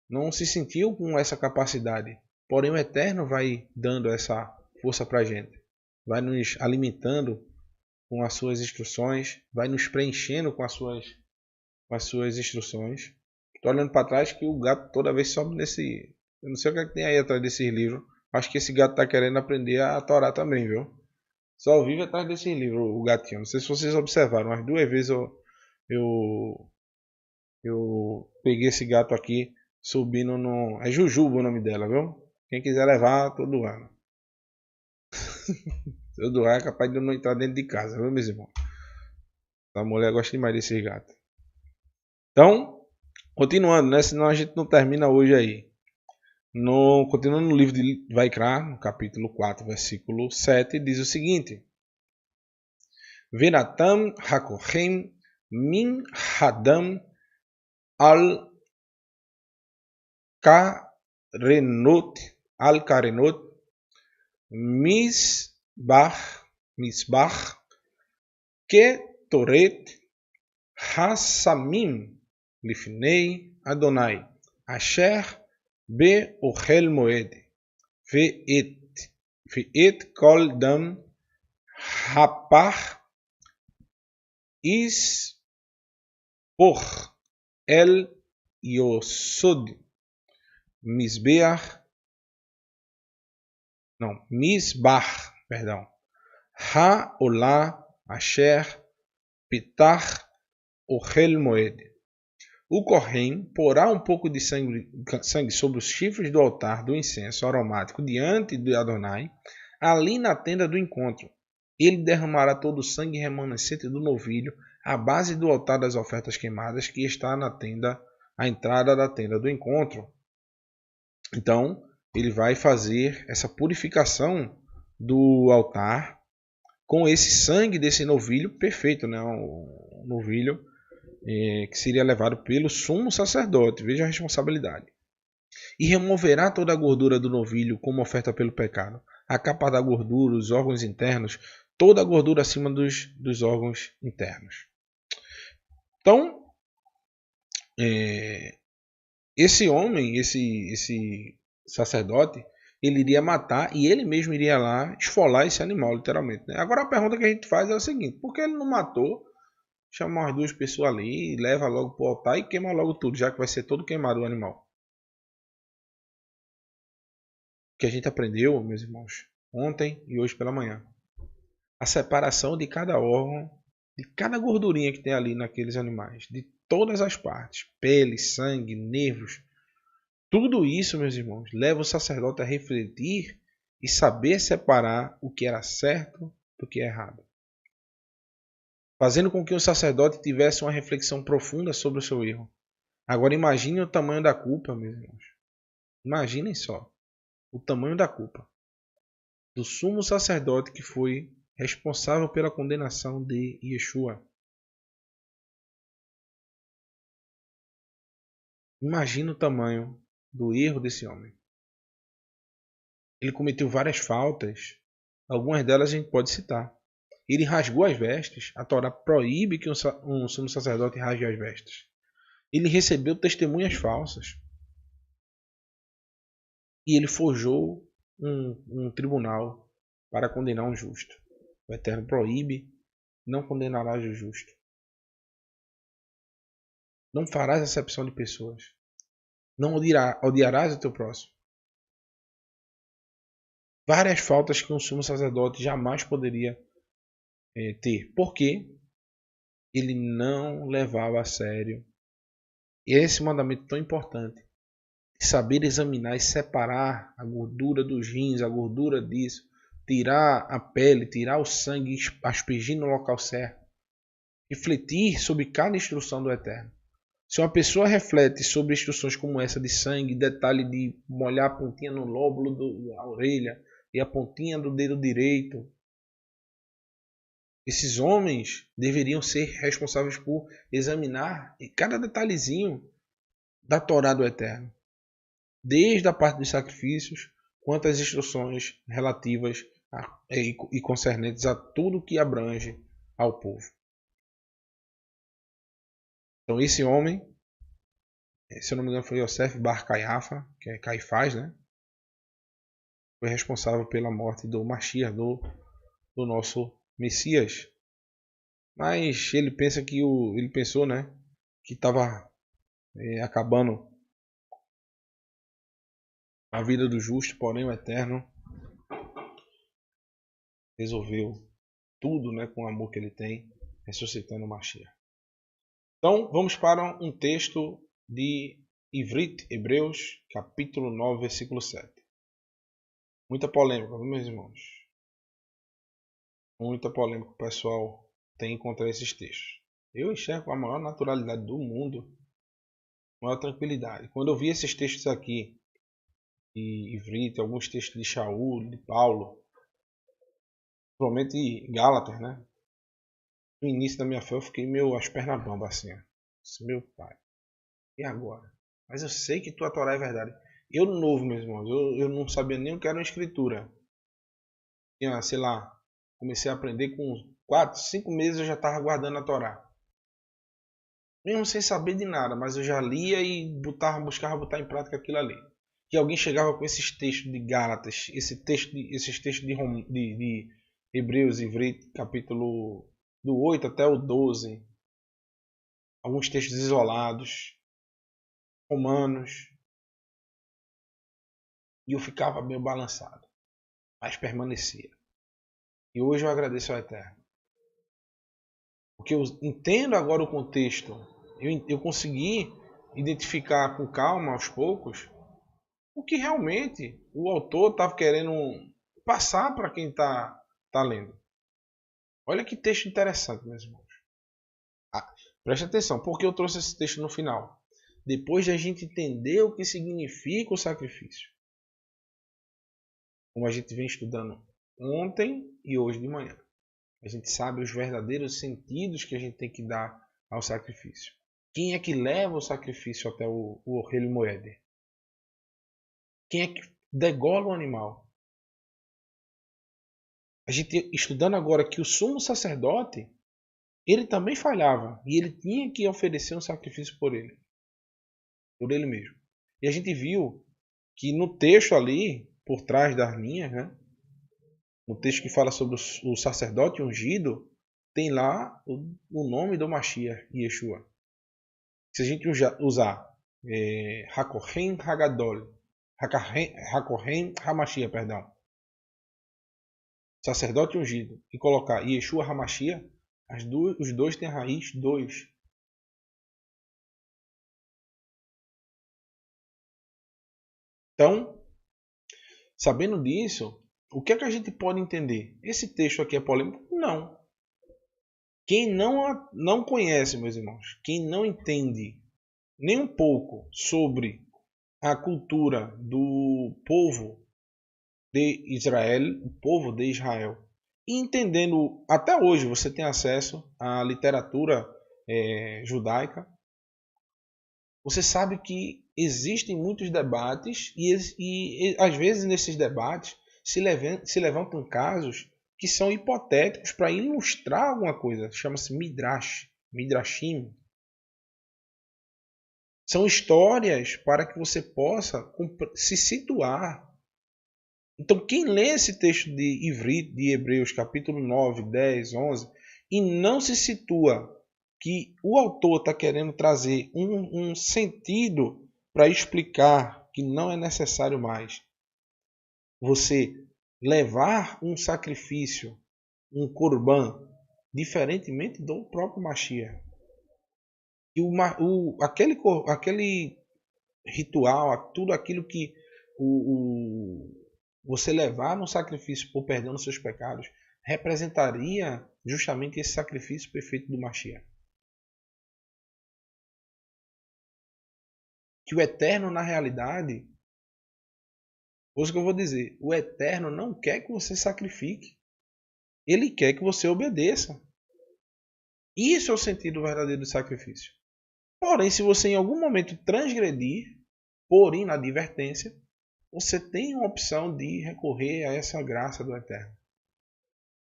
não se sentiu com essa capacidade. Porém, o Eterno vai dando essa força para a gente, vai nos alimentando com as suas instruções, vai nos preenchendo com as suas instruções. Estou olhando para trás que o gato toda vez sobe nesse. Eu não sei o que, é que tem aí atrás desses livros. Acho que esse gato está querendo aprender a Torá também, viu? Só vive atrás desse livro, o gatinho. Não sei se vocês observaram, mas 2 vezes eu, eu peguei esse gato aqui subindo no. É Jujuba o nome dela, viu? Quem quiser levar, todo ano. Seu Durá é capaz de não entrar dentro de casa, viu, meus irmãos? A mulher gosta demais desse gato. Então, continuando, né? Senão a gente não termina hoje aí. Continuando no livro de Vaikra, no capítulo 4, versículo 7, diz o seguinte: Veratam hakohem min hadam al karenot misbach ketoret hasamim lifnei Adonai asher באוכל מועד, ואת כל דם הפח יספוך אל יסוד מזבח העולה אשר פתח אוכל מועד. O Kohen porá um pouco de sangue sobre os chifres do altar do incenso aromático diante de Adonai, ali na tenda do encontro. Ele derramará todo o sangue remanescente do novilho à base do altar das ofertas queimadas que está na tenda, à entrada da tenda do encontro. Então, ele vai fazer essa purificação do altar com esse sangue desse novilho perfeito, né? O novilho que seria levado pelo sumo sacerdote. Veja a responsabilidade. E removerá toda a gordura do novilho como oferta pelo pecado. A capa da gordura, os órgãos internos, toda a gordura acima dos órgãos internos. Então, esse homem, esse sacerdote, ele iria matar e ele mesmo iria lá esfolar esse animal, literalmente. Né? Agora a pergunta que a gente faz é o seguinte: por que ele não matou? Chama as duas pessoas ali, leva logo para o altar e queima logo tudo, já que vai ser todo queimado o animal. O que a gente aprendeu, meus irmãos, ontem e hoje pela manhã. A separação de cada órgão, de cada gordurinha que tem ali naqueles animais, de todas as partes, pele, sangue, nervos. Tudo isso, meus irmãos, leva o sacerdote a refletir e saber separar o que era certo do que é errado. Fazendo com que o sacerdote tivesse uma reflexão profunda sobre o seu erro. Agora imagine o tamanho da culpa, meus irmãos. Imaginem só o tamanho da culpa do sumo sacerdote que foi responsável pela condenação de Yeshua. Imagine o tamanho do erro desse homem. Ele cometeu várias faltas, algumas delas a gente pode citar. Ele rasgou as vestes, a Torá proíbe que um sumo sacerdote rasgue as vestes. Ele recebeu testemunhas falsas. E ele forjou um tribunal para condenar um justo. O Eterno proíbe, não condenarás o justo. Não farás acepção de pessoas. Não odiarás o teu próximo. Várias faltas que um sumo sacerdote jamais poderia ter. Por quê? Ele não levava a sério esse mandamento tão importante. Saber examinar e separar a gordura dos rins, a gordura disso, tirar a pele, tirar o sangue, aspergir no local certo. Refletir sobre cada instrução do Eterno. Se uma pessoa reflete sobre instruções como essa de sangue, detalhe de molhar a pontinha no lóbulo da orelha e a pontinha do dedo direito, esses homens deveriam ser responsáveis por examinar cada detalhezinho da Torá do Eterno. Desde a parte dos sacrifícios, quanto às instruções relativas e concernentes a tudo que abrange ao povo. Então esse homem, se eu não me engano foi Yosef Bar Caiafa, que é Caifás, né? Foi responsável pela morte do Mashiach, do nosso Messias. Mas ele pensou, né, que estava acabando a vida do justo, porém o Eterno resolveu tudo, né, com o amor que ele tem, ressuscitando o Mashiach. Então, vamos para um texto de Ivrit, Hebreus, capítulo 9, versículo 7. Muita polêmica, meus irmãos. Muita polêmica o pessoal tem contra esses textos. Eu enxergo com a maior naturalidade do mundo, maior tranquilidade. Quando eu vi esses textos aqui, de Ivrite, alguns textos de Shaul, de Paulo, principalmente Gálatas, né? No início da minha fé eu fiquei meio às pernas bambas assim, ó. Disse, meu pai, e agora? Mas eu sei que tua Torá é verdade. Eu novo, meus irmãos, eu não sabia nem o que era uma escritura. Tinha, sei lá, comecei a aprender com 4, 5 meses eu já estava guardando a Torá. Mesmo sem saber de nada, mas eu já lia e buscava botar em prática aquilo ali. E alguém chegava com esses textos de Gálatas, esses textos de Hebreus, Ivrite, capítulo do 8 até o 12, alguns textos isolados, Romanos, e eu ficava meio balançado, mas permanecia. E hoje eu agradeço ao Eterno, porque eu entendo agora o contexto, eu consegui identificar com calma, aos poucos, o que realmente o autor estava querendo passar para quem está lendo. Olha que texto interessante, meus irmãos. Preste atenção, porque eu trouxe esse texto no final. Depois de a gente entender o que significa o sacrifício. Como a gente vem estudando ontem e hoje de manhã. A gente sabe os verdadeiros sentidos que a gente tem que dar ao sacrifício. Quem é que leva o sacrifício até o Ohel Moed? Quem é que degola o animal? A gente estudando agora que o sumo sacerdote, ele também falhava. E ele tinha que oferecer um sacrifício por ele mesmo. E a gente viu que no texto ali, por trás das linhas, né? No texto que fala sobre o sacerdote ungido, tem lá o nome do Mashiach, Yeshua. Se a gente usar Hakohen Hagadol, Hakohen Hamashiach, perdão, sacerdote ungido, e colocar Yeshua Hamashiach, os dois têm a raiz 2. Então, sabendo disso, o que é que a gente pode entender? Esse texto aqui é polêmico? Não. Quem não conhece, meus irmãos, quem não entende nem um pouco sobre a cultura do povo de Israel, o povo de Israel, e entendendo, até hoje você tem acesso à literatura judaica, você sabe que existem muitos debates e às vezes nesses debates se levantam casos que são hipotéticos para ilustrar alguma coisa. Chama-se Midrash, Midrashim. São histórias para que você possa se situar. Então quem lê esse texto de Ivrite, de Hebreus, capítulo 9, 10, 11, e não se situa que o autor está querendo trazer um sentido para explicar que não é necessário mais você levar um sacrifício, um corban, diferentemente do próprio Mashiach. E aquele ritual, tudo aquilo que você levar no sacrifício por perdão dos seus pecados, representaria justamente esse sacrifício perfeito do Mashiach. Que o Eterno, na realidade, ouça o que eu vou dizer, o Eterno não quer que você sacrifique. Ele quer que você obedeça. Isso é o sentido verdadeiro do sacrifício. Porém, se você em algum momento transgredir, por inadvertência, você tem a opção de recorrer a essa graça do Eterno.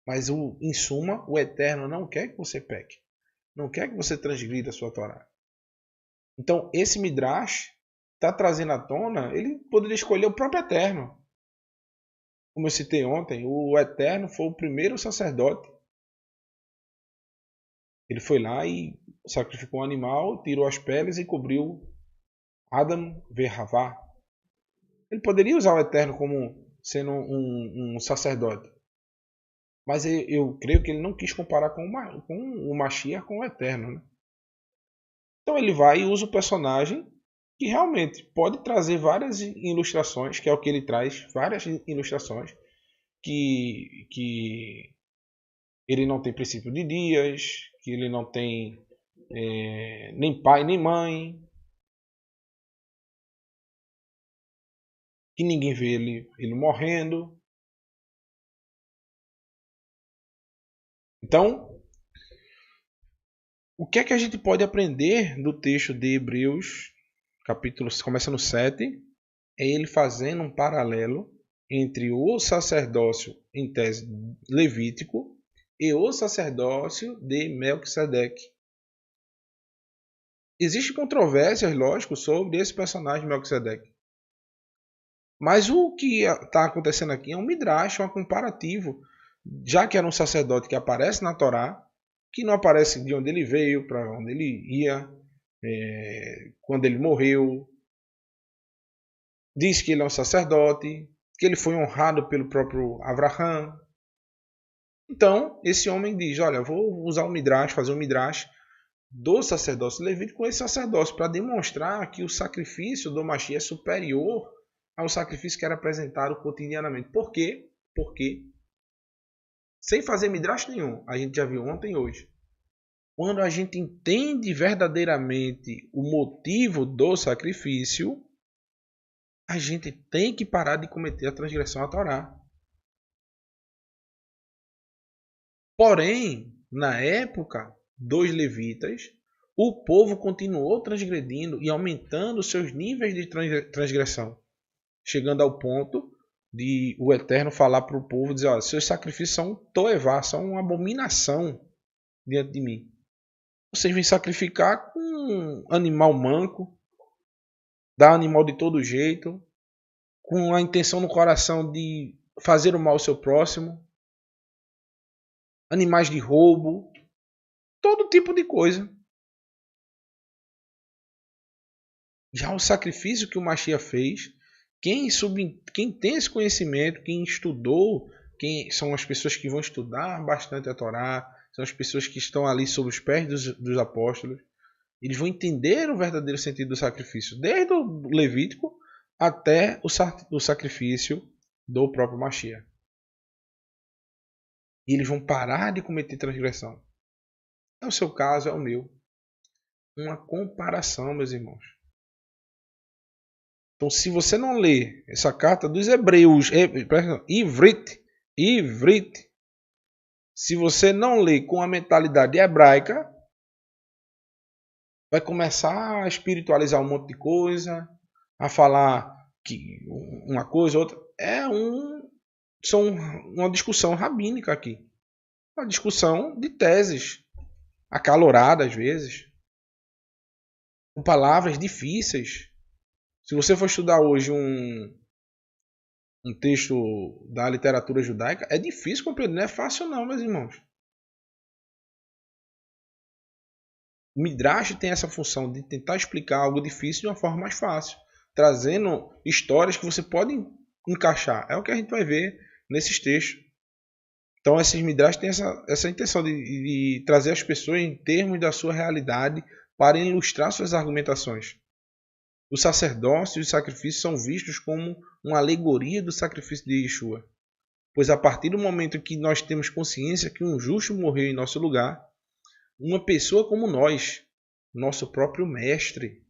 Mas, em suma, o Eterno não quer que você peque. Não quer que você transgrida a sua Torá. Então, esse Midrash está trazendo à tona, ele poderia escolher o próprio Eterno. Como eu citei ontem, o Eterno foi o primeiro sacerdote. Ele foi lá e sacrificou um animal, tirou as peles e cobriu Adam Verhavá. Ele poderia usar o Eterno como sendo um sacerdote. Mas eu creio que ele não quis comparar com o Mashiach com o Eterno. Né? Então ele vai e usa o personagem que realmente pode trazer várias ilustrações, que é o que ele traz, várias ilustrações que ele não tem princípio de dias, que ele não tem nem pai nem mãe, que ninguém vê ele morrendo. Então, o que é que a gente pode aprender do texto de Hebreus, capítulo começa no 7, é ele fazendo um paralelo entre o sacerdócio em tese levítico e o sacerdócio de Melquisedeque. Existem controvérsias, lógico, sobre esse personagem Melquisedeque. Mas o que está acontecendo aqui é um midrash, um comparativo, já que era um sacerdote que aparece na Torá, que não aparece de onde ele veio, para onde ele ia, quando ele morreu. Diz que ele é um sacerdote, que ele foi honrado pelo próprio Abraham. Então, esse homem diz, olha, vou usar um midrash, fazer um midrash do sacerdócio levítico com esse sacerdócio, para demonstrar que o sacrifício do Mashiach é superior ao sacrifício que era apresentado cotidianamente. Por quê? Porque, sem fazer midrash nenhum, a gente já viu ontem e hoje, quando a gente entende verdadeiramente o motivo do sacrifício, a gente tem que parar de cometer a transgressão à Torá. Porém, na época dos levitas, o povo continuou transgredindo e aumentando seus níveis de transgressão, chegando ao ponto de o Eterno falar para o povo, dizer, olha, seus sacrifícios são toevá, são uma abominação diante de mim. Vocês vêm sacrificar com um animal manco, dar animal de todo jeito, com a intenção no coração de fazer o mal ao seu próximo, animais de roubo, todo tipo de coisa. Já o sacrifício que o Mashiach fez, quem tem esse conhecimento, quem estudou, quem são as pessoas que vão estudar bastante a Torá, são as pessoas que estão ali sob os pés dos apóstolos, eles vão entender o verdadeiro sentido do sacrifício, desde o Levítico até o sacrifício do próprio Mashiach. E eles vão parar de cometer transgressão. É o seu caso, é o meu. Uma comparação, meus irmãos. Então, se você não lê essa carta dos Hebreus, Ivrit, se você não lê com a mentalidade hebraica, vai começar a espiritualizar um monte de coisa, a falar que uma coisa, outra. São uma discussão rabínica aqui. Uma discussão de teses, acalorada às vezes, com palavras difíceis. Se você for estudar hoje um texto da literatura judaica, é difícil compreender, não é fácil não, meus irmãos. O Midrash tem essa função de tentar explicar algo difícil de uma forma mais fácil, trazendo histórias que você pode encaixar. É o que a gente vai ver nesses textos. Então, esses Midrash têm essa intenção de trazer as pessoas em termos da sua realidade para ilustrar suas argumentações. O sacerdócio e o sacrifício são vistos como uma alegoria do sacrifício de Yeshua. Pois a partir do momento que nós temos consciência que um justo morreu em nosso lugar, uma pessoa como nós, nosso próprio mestre,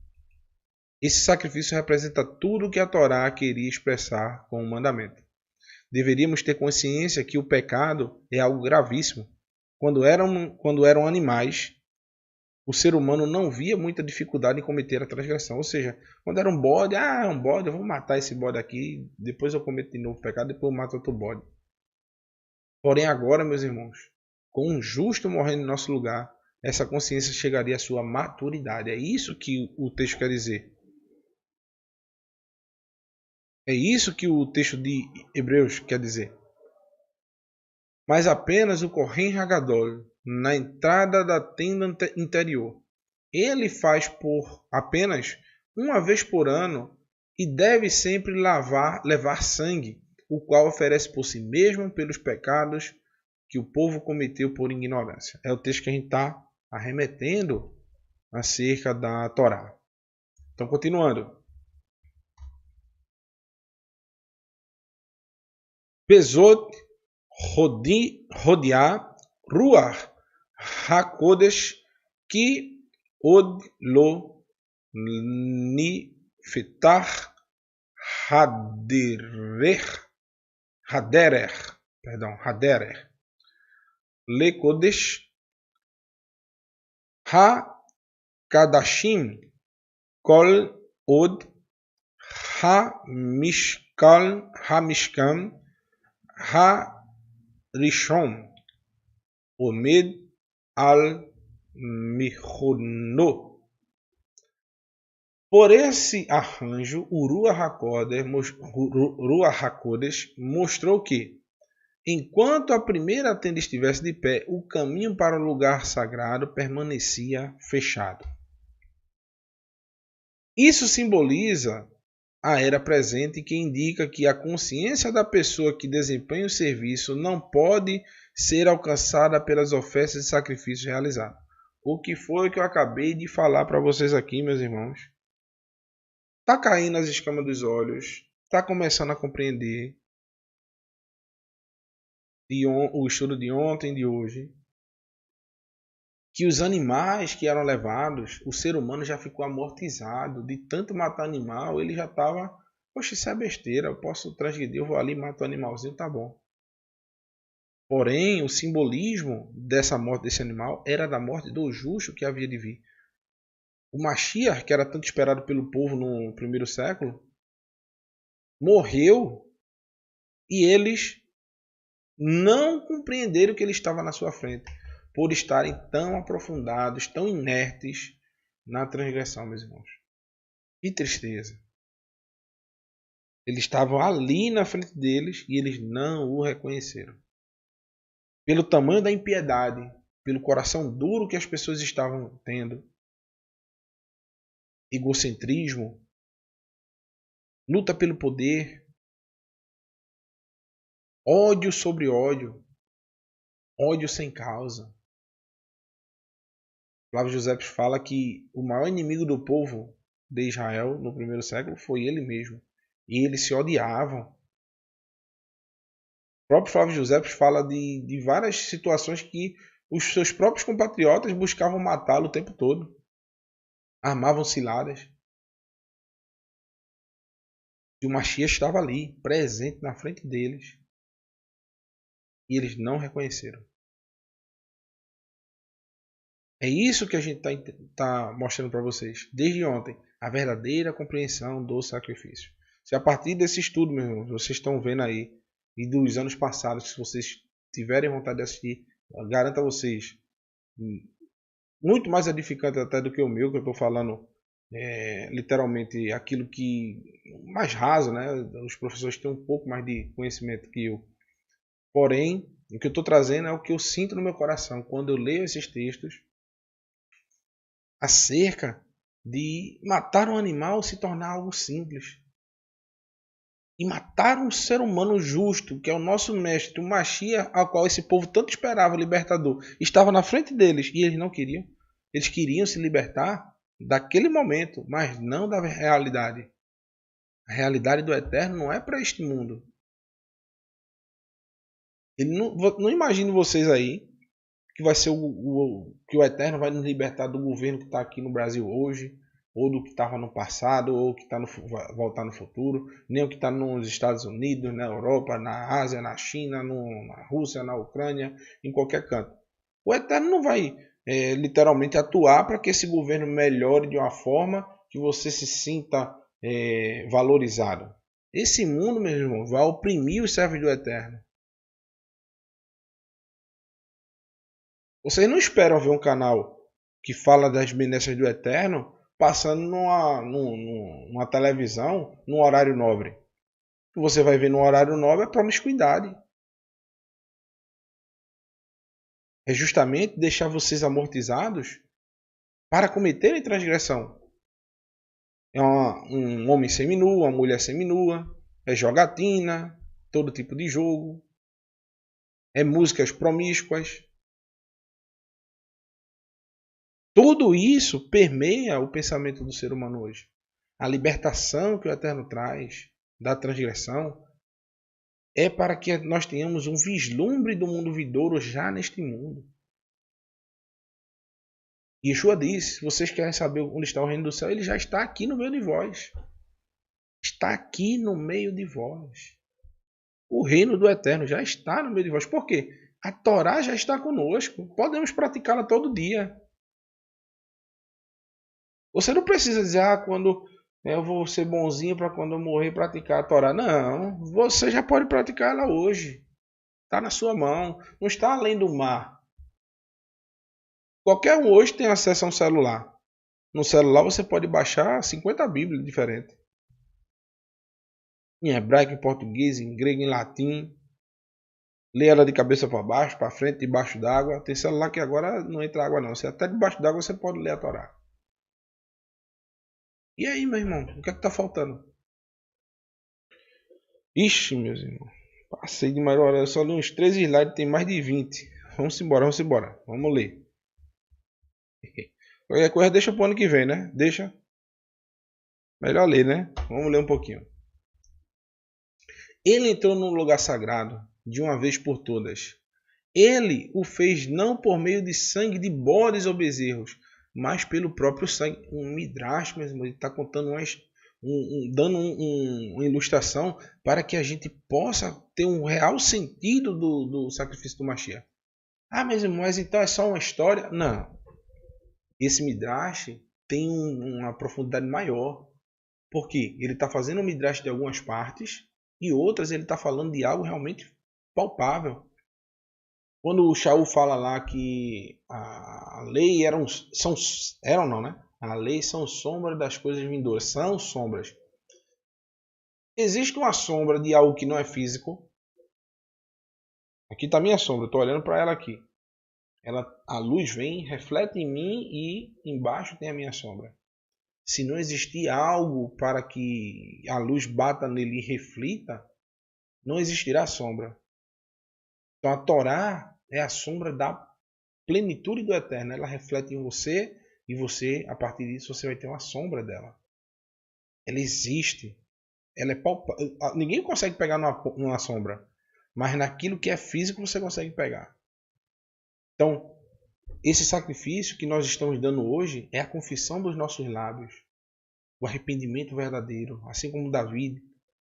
esse sacrifício representa tudo o que a Torá queria expressar com o mandamento. Deveríamos ter consciência que o pecado é algo gravíssimo. Quando eram animais, o ser humano não via muita dificuldade em cometer a transgressão. Ou seja, quando era um bode, é um bode, eu vou matar esse bode aqui, depois eu cometo de novo o pecado, depois eu mato outro bode. Porém agora, meus irmãos, com um justo morrendo em nosso lugar, essa consciência chegaria à sua maturidade. É isso que o texto quer dizer. É isso que o texto de Hebreus quer dizer. Mas apenas o Kohen Hagadol, na entrada da tenda interior, ele faz por apenas uma vez por ano e deve sempre levar sangue, o qual oferece por si mesmo pelos pecados que o povo cometeu por ignorância. É o texto que a gente está arremetendo acerca da Torá. Então, continuando. Pesot Rodiá Ruach HaKodesh Ki Od Lo Nifetach Haderech LeKodesh HaKadashim Kol Od Hamishkan HaRishon Omed Al Michono. Por esse arranjo, o Ruach HaKodesh mostrou que, enquanto a primeira tenda estivesse de pé, o caminho para o lugar sagrado permanecia fechado. Isso simboliza a era presente, que indica que a consciência da pessoa que desempenha o serviço não pode ser alcançada pelas ofertas e sacrifícios realizados. O que foi que eu acabei de falar para vocês aqui, meus irmãos? Está caindo as escamas dos olhos, está começando a compreender o estudo de ontem e de hoje, que os animais que eram levados, o ser humano já ficou amortizado, de tanto matar animal, ele já estava, poxa, isso é besteira, eu posso transgredir, eu vou ali e mato o animalzinho, tá bom. Porém, o simbolismo dessa morte desse animal era da morte do justo que havia de vir. O Mashiach, que era tanto esperado pelo povo no primeiro século, morreu e eles não compreenderam que ele estava na sua frente, por estarem tão aprofundados, tão inertes na transgressão, meus irmãos. Que tristeza. Eles estavam ali na frente deles e eles não o reconheceram. Pelo tamanho da impiedade, pelo coração duro que as pessoas estavam tendo, egocentrismo, luta pelo poder, ódio sobre ódio, ódio sem causa. Flávio José fala que o maior inimigo do povo de Israel no primeiro século foi ele mesmo. E eles se odiavam. O próprio Flávio José fala de várias situações que os seus próprios compatriotas buscavam matá-lo o tempo todo. Armavam ciladas. E o Mashiach estava ali, presente na frente deles. E eles não reconheceram. É isso que a gente está mostrando para vocês, desde ontem. A verdadeira compreensão do sacrifício. Se a partir desse estudo, meus irmãos, vocês estão vendo aí, e dos anos passados, se vocês tiverem vontade de assistir, garanto a vocês, muito mais edificante até do que o meu, que eu estou falando literalmente aquilo que mais raso, né? Os professores têm um pouco mais de conhecimento que eu. Porém, o que eu estou trazendo é o que eu sinto no meu coração quando eu leio esses textos acerca de matar um animal se tornar algo simples. E matar um ser humano justo, que é o nosso mestre, o Mashiach, ao qual esse povo tanto esperava, o libertador, estava na frente deles e eles não queriam. Eles queriam se libertar daquele momento, mas não da realidade. A realidade do eterno não é para este mundo. Ele não imagine vocês aí que vai ser que o eterno vai nos libertar do governo que está aqui no Brasil hoje, ou do que estava no passado, ou que vai voltar no futuro, nem o que está nos Estados Unidos, na Europa, na Ásia, na China, na Rússia, na Ucrânia, em qualquer canto. O eterno não vai literalmente atuar para que esse governo melhore de uma forma que você se sinta valorizado. Esse mundo, meu irmão, vai oprimir os servos do eterno. Vocês não esperam ver um canal que fala das benesses do eterno passando numa televisão num horário nobre. O que você vai ver no horário nobre é promiscuidade. É justamente deixar vocês amortizados para cometerem transgressão. É um homem seminua, uma mulher seminua, é jogatina, todo tipo de jogo, é músicas promíscuas. Tudo isso permeia o pensamento do ser humano hoje. A libertação que o Eterno traz da transgressão é para que nós tenhamos um vislumbre do mundo vindouro já neste mundo. Yeshua diz, se vocês querem saber onde está o reino do céu, ele já está aqui no meio de vós. Está aqui no meio de vós. O reino do eterno já está no meio de vós. Por quê? A Torá já está conosco. Podemos praticá-la todo dia. Você não precisa dizer, quando eu vou ser bonzinho para quando eu morrer praticar a Torá. Não, você já pode praticar ela hoje. Está na sua mão. Não está além do mar. Qualquer um hoje tem acesso a um celular. No celular você pode baixar 50 Bíblias diferentes. Em hebraico, em português, em grego, em latim. Lê ela de cabeça para baixo, para frente, debaixo d'água. Tem celular que agora não entra água não. Você até debaixo d'água você pode ler a Torá. E aí, meu irmão? O que é que está faltando? Ixi, meus irmãos. Passei de maior hora. Eu só li uns 13 slides, tem mais de 20. Vamos embora, vamos embora. Vamos ler. Qualquer coisa deixa pro ano que vem, né? Deixa. Melhor ler, né? Vamos ler um pouquinho. Ele entrou no lugar sagrado de uma vez por todas. Ele o fez não por meio de sangue de bodes ou bezerros, mas pelo próprio sangue. Um midrash, mesmo, ele está contando dando uma ilustração para que a gente possa ter um real sentido do sacrifício do Mashiach. Mas então é só uma história? Não. Esse midrash tem uma profundidade maior. Porque ele está fazendo um midrash de algumas partes e outras ele está falando de algo realmente palpável. Quando o Shaul fala lá que a lei a lei são sombras das coisas vindouras, são sombras. Existe uma sombra de algo que não é físico. Aqui está a minha sombra, estou olhando para ela aqui. A luz vem, reflete em mim e embaixo tem a minha sombra. Se não existir algo para que a luz bata nele e reflita, não existirá sombra. Então a Torá é a sombra da plenitude do eterno. Ela reflete em você e você, a partir disso, você vai ter uma sombra dela. Ela existe. Ela é palpável. Ninguém consegue pegar numa sombra, mas naquilo que é físico você consegue pegar. Então, esse sacrifício que nós estamos dando hoje é a confissão dos nossos lábios, o arrependimento verdadeiro, assim como Davi,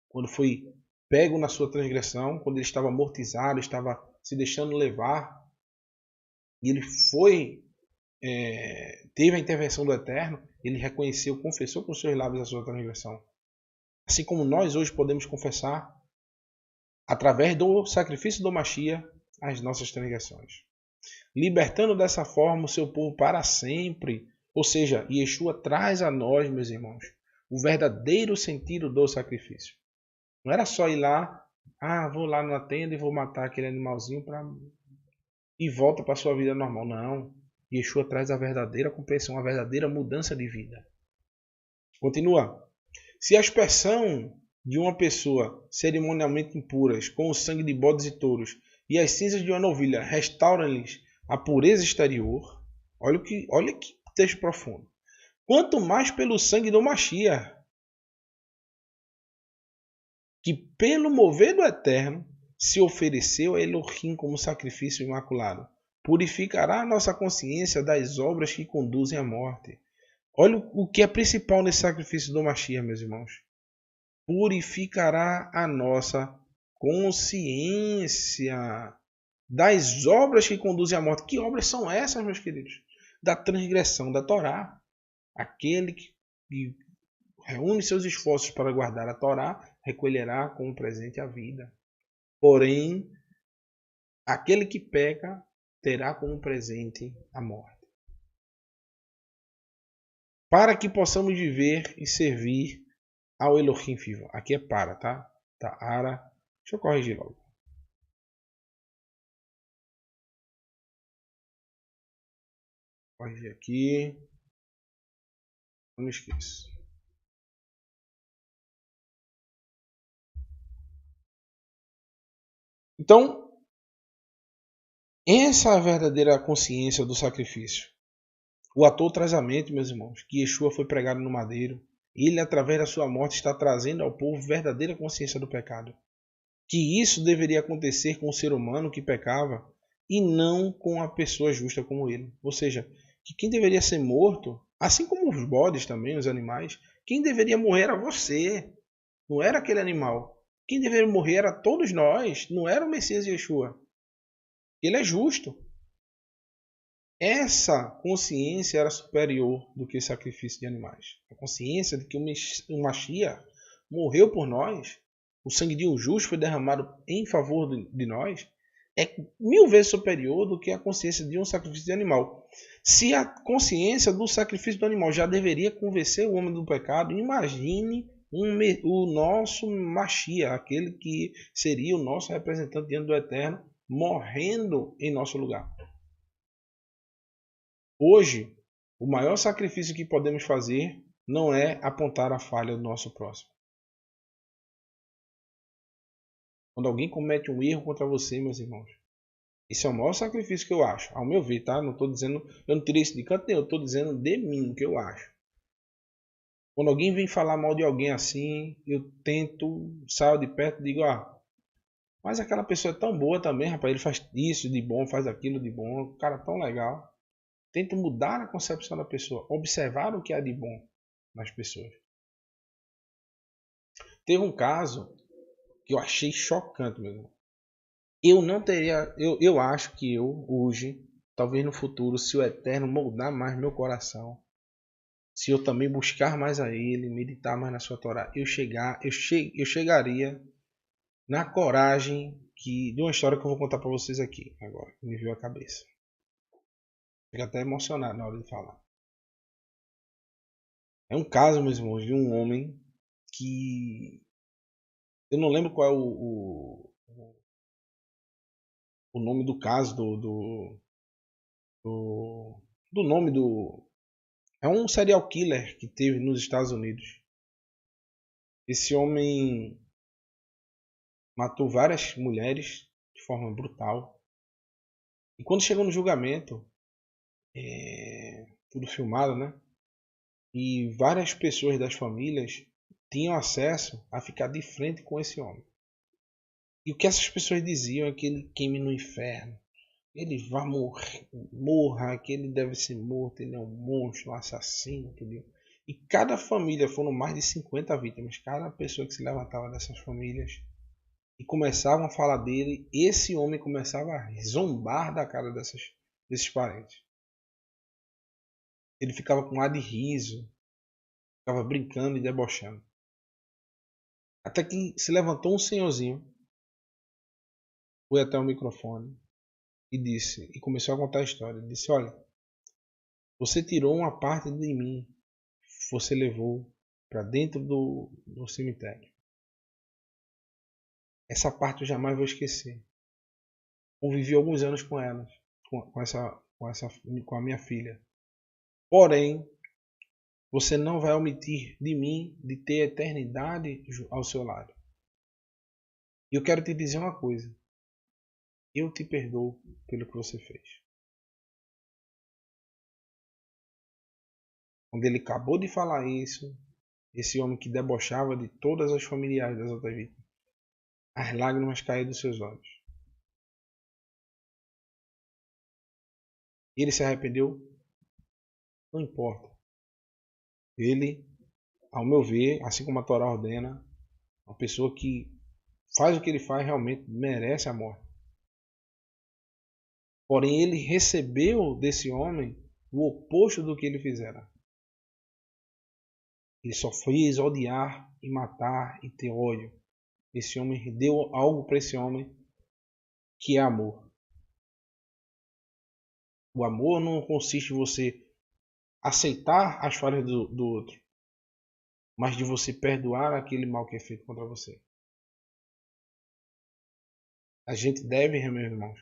quando foi pego na sua transgressão, quando ele estava amortizado, estava se deixando levar, e ele teve a intervenção do Eterno, ele reconheceu, confessou com seus lábios a sua transgressão. Assim como nós hoje podemos confessar, através do sacrifício do Mashiach, as nossas transgressões, libertando dessa forma o seu povo para sempre. Ou seja, Yeshua traz a nós, meus irmãos, o verdadeiro sentido do sacrifício. Não era só ir lá, vou lá na tenda e vou matar aquele animalzinho e volta para a sua vida normal. Não. Yeshua traz a verdadeira compreensão, a verdadeira mudança de vida. Continua. Se a aspersão de uma pessoa cerimonialmente impuras com o sangue de bodes e touros e as cinzas de uma novilha restauram-lhes a pureza exterior, olha que texto profundo. Quanto mais pelo sangue do Mashiach, que pelo mover do Eterno se ofereceu a Elohim como sacrifício imaculado, purificará a nossa consciência das obras que conduzem à morte. Olha o que é principal nesse sacrifício do Mashiach, meus irmãos. Purificará a nossa consciência das obras que conduzem à morte. Que obras são essas, meus queridos? Da transgressão da Torá. Aquele que reúne seus esforços para guardar a Torá, recolherá como presente a vida. Porém, aquele que peca terá como presente a morte. Para que possamos viver e servir ao Elohim vivo. Aqui é para, tá? Tá, ara. Deixa eu corrigir logo. Corrigir aqui. Não me esqueça. Então, essa é a verdadeira consciência do sacrifício. O ator traz à mente, meus irmãos, que Yeshua foi pregado no madeiro. Ele, através da sua morte, está trazendo ao povo verdadeira consciência do pecado. que isso deveria acontecer com o ser humano que pecava e não com a pessoa justa como ele. Ou seja, que quem deveria ser morto, assim como os bodes também, os animais, quem deveria morrer era você, não era aquele animal. Quem deveria morrer era todos nós, não era o Messias Yeshua. Ele é justo. Essa consciência era superior do que o sacrifício de animais. A consciência de que o Mashiach morreu por nós, o sangue de um justo foi derramado em favor de nós, é 1000 vezes superior do que a consciência de um sacrifício de animal. Se a consciência do sacrifício do animal já deveria convencer o homem do pecado, imagine o nosso Mashiach, aquele que seria o nosso representante diante do Eterno, morrendo em nosso lugar. Hoje, o maior sacrifício que podemos fazer não é apontar a falha do nosso próximo. Quando alguém comete um erro contra você, meus irmãos, esse é o maior sacrifício que eu acho, ao meu ver, tá? Não estou dizendo, eu não tirei isso de canto nenhum, eu estou dizendo de mim, o que eu acho. Quando alguém vem falar mal de alguém assim, eu tento, saio de perto e digo, mas aquela pessoa é tão boa também, rapaz, ele faz isso de bom, faz aquilo de bom, o cara é tão legal. Tento mudar a concepção da pessoa, observar o que há de bom nas pessoas. Teve um caso que eu achei chocante, meu irmão. Eu não teria, eu acho que eu hoje, talvez no futuro, se o Eterno moldar mais meu coração, se eu também buscar mais a Ele, meditar mais na sua Torá, eu chegaria na coragem de uma história que eu vou contar para vocês aqui agora, que me veio à cabeça. Fico até emocionado na hora de falar. É um caso, meus irmãos, de um homem que eu não lembro qual é o nome do caso do nome do. É um serial killer que teve nos Estados Unidos. Esse homem matou várias mulheres de forma brutal. E quando chegou no julgamento, tudo filmado, né? E várias pessoas das famílias tinham acesso a ficar de frente com esse homem. E o que essas pessoas diziam é que ele queime no inferno. Ele vai morra, que ele deve ser morto, ele é um monstro, um assassino, entendeu? E cada família, foram mais de 50 vítimas, cada pessoa que se levantava dessas famílias e começavam a falar dele, esse homem começava a zombar da cara desses parentes. Ele ficava com ar de riso, ficava brincando e debochando. Até que se levantou um senhorzinho, foi até o microfone e começou a contar a história. Ele disse: olha, você tirou uma parte de mim, você levou para dentro do cemitério. Essa parte eu jamais vou esquecer. Convivi alguns anos com elas, com a minha filha. Porém, você não vai omitir de mim de ter a eternidade ao seu lado. E eu quero te dizer uma coisa. Eu te perdoo pelo que você fez. Quando ele acabou de falar isso, esse homem que debochava de todas as familiares das outras vítimas, as lágrimas caíram dos seus olhos. Ele se arrependeu? Não importa. Ele, ao meu ver, assim como a Torá ordena, uma pessoa que faz o que ele faz realmente merece a morte. Porém, ele recebeu desse homem o oposto do que ele fizera. Ele só fez odiar e matar e ter ódio. Esse homem deu algo para esse homem que é amor. O amor não consiste em você aceitar as falhas do outro, mas de você perdoar aquele mal que é feito contra você. A gente deve, meus irmãos,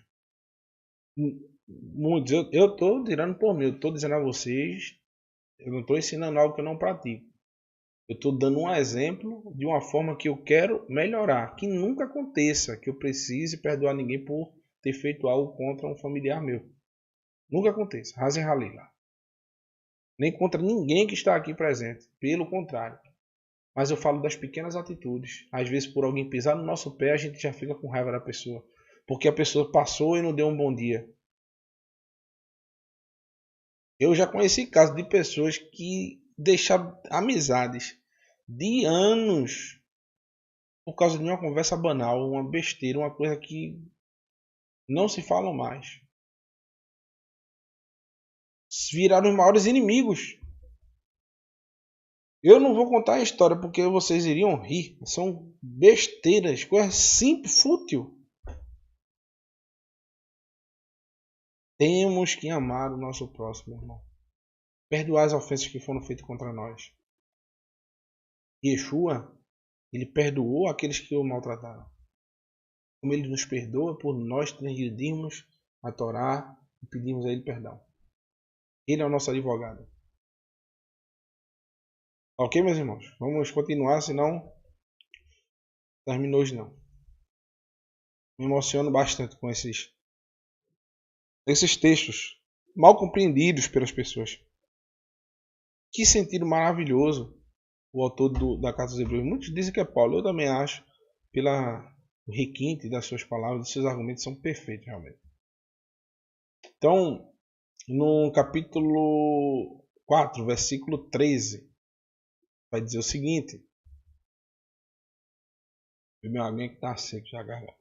muitos, eu estou tirando por mim, eu estou dizendo a vocês, eu não estou ensinando algo que eu não pratico. Eu estou dando um exemplo de uma forma que eu quero melhorar, que nunca aconteça, que eu precise perdoar ninguém por ter feito algo contra um familiar meu. Nunca aconteça, Hazen Halila. Nem contra ninguém que está aqui presente, pelo contrário. Mas eu falo das pequenas atitudes. Às vezes, por alguém pisar no nosso pé, a gente já fica com raiva da pessoa. Porque a pessoa passou e não deu um bom dia. Eu já conheci casos de pessoas que deixaram amizades de anos por causa de uma conversa banal, uma besteira, uma coisa que não se fala mais. Viraram os maiores inimigos. Eu não vou contar a história porque vocês iriam rir. São besteiras, coisas simples, fútil. Temos que amar o nosso próximo, irmão. Perdoar as ofensas que foram feitas contra nós. Yeshua, ele perdoou aqueles que o maltrataram. Como ele nos perdoa por nós transgredirmos a Torá e pedirmos a ele perdão. Ele é o nosso advogado. Ok, meus irmãos? Vamos continuar, senão terminou hoje não. Me emociono bastante com esses textos mal compreendidos pelas pessoas. Que sentido maravilhoso o autor da Carta dos Hebreus. Muitos dizem que é Paulo. Eu também acho, pela requinte das suas palavras, dos seus argumentos são perfeitos realmente. Então, no capítulo 4, versículo 13, vai dizer o seguinte. Meu alguém que está seco já garganta.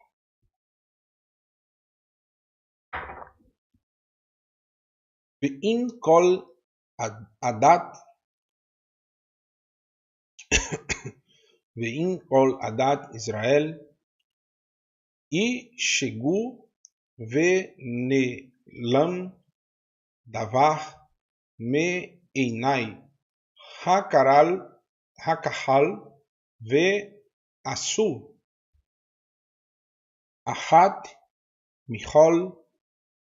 Ve'im kol adat Ve'im kol adat Israel e chegou ve'nelam davar me einai hakahal ve'asu achat michol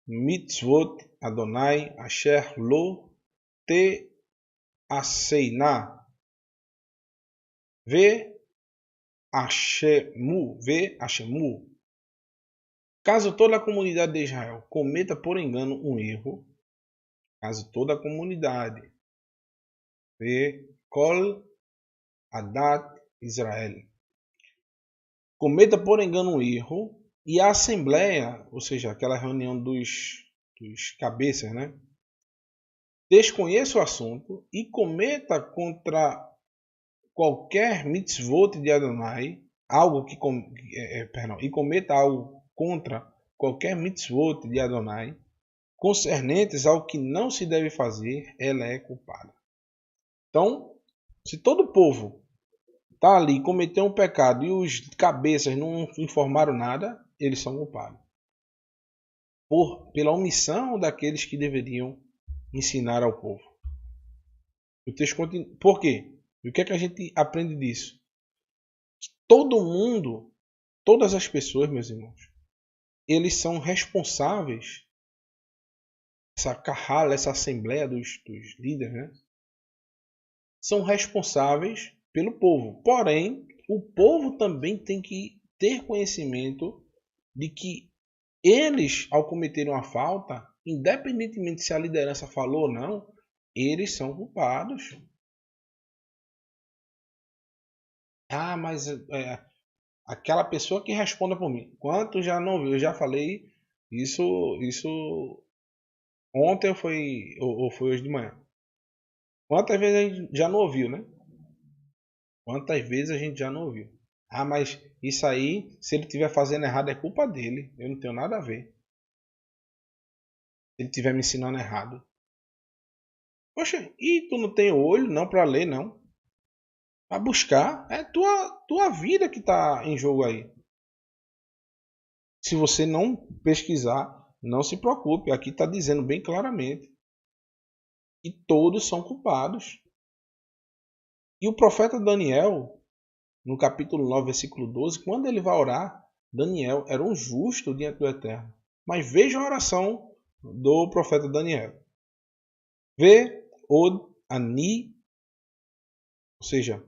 mitzvot Adonai asher lo te aseina Ashemu. Caso toda a comunidade de Israel cometa por engano um erro, caso toda a comunidade, Kol Adat Israel, cometa por engano um erro, e a assembleia, ou seja, aquela reunião dos cabeças, né, desconheça o assunto e cometa contra qualquer mitzvot de Adonai, e cometa algo contra qualquer mitzvot de Adonai, concernentes ao que não se deve fazer, ela é culpada. Então, se todo o povo está ali, cometeu um pecado e os cabeças não informaram nada, eles são culpados. Pela omissão daqueles que deveriam ensinar ao povo. O texto continua. Por quê? E o que é que a gente aprende disso? Todo mundo, todas as pessoas, meus irmãos, eles são responsáveis, essa carrala, essa assembleia dos líderes, né? São responsáveis pelo povo. Porém, o povo também tem que ter conhecimento de que eles, ao cometerem uma falta, independentemente se a liderança falou ou não, eles são culpados. Ah, mas aquela pessoa que responda por mim. Quanto já não viu? Eu já falei isso ontem ou foi hoje de manhã. Quantas vezes a gente já não ouviu, né? Quantas vezes a gente já não ouviu? Ah, mas isso aí, se ele estiver fazendo errado, é culpa dele. Eu não tenho nada a ver. Se ele estiver me ensinando errado. Poxa, e tu não tem olho não para ler, não? Para buscar. É tua vida que está em jogo aí. Se você não pesquisar, não se preocupe. Aqui está dizendo bem claramente que todos são culpados. E o profeta Daniel, no capítulo 9, versículo 12, quando ele vai orar, Daniel era um justo diante do Eterno. Mas veja a oração do profeta Daniel. Ve'od ani, ou seja,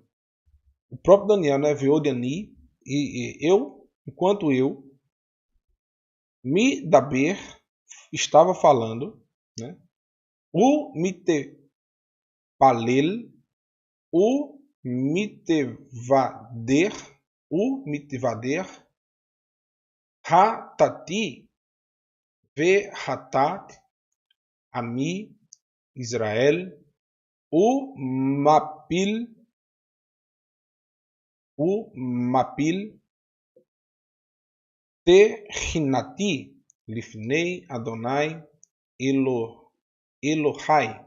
o próprio Daniel, né? Ve'od ani, e eu, enquanto eu, me daber, estava falando, né? O mite palel, o mitvader, o mitvader, hatati, vehatat, ami, Israel, o mapil, Tehinati, Lifnei Adonai, Elohai,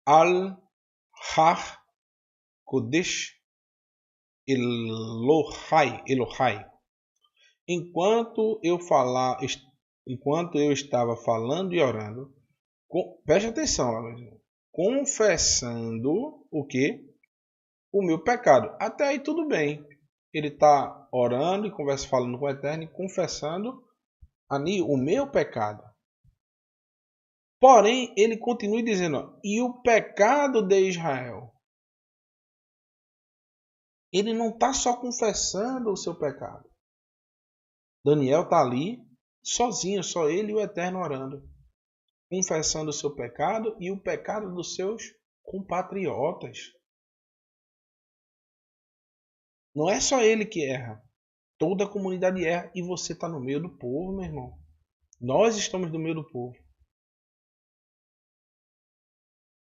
Al-Har Kodesh, Elohai. Enquanto eu estava falando e orando, preste atenção, confessando o que? O meu pecado. Até aí tudo bem. Ele está orando e falando com o Eterno e confessando ali o meu pecado. Porém, ele continua dizendo, e o pecado de Israel? Ele não está só confessando o seu pecado. Daniel está ali, sozinho, só ele e o Eterno orando. Confessando o seu pecado e o pecado dos seus compatriotas. Não é só ele que erra. Toda a comunidade erra e você está no meio do povo, meu irmão. Nós estamos no meio do povo.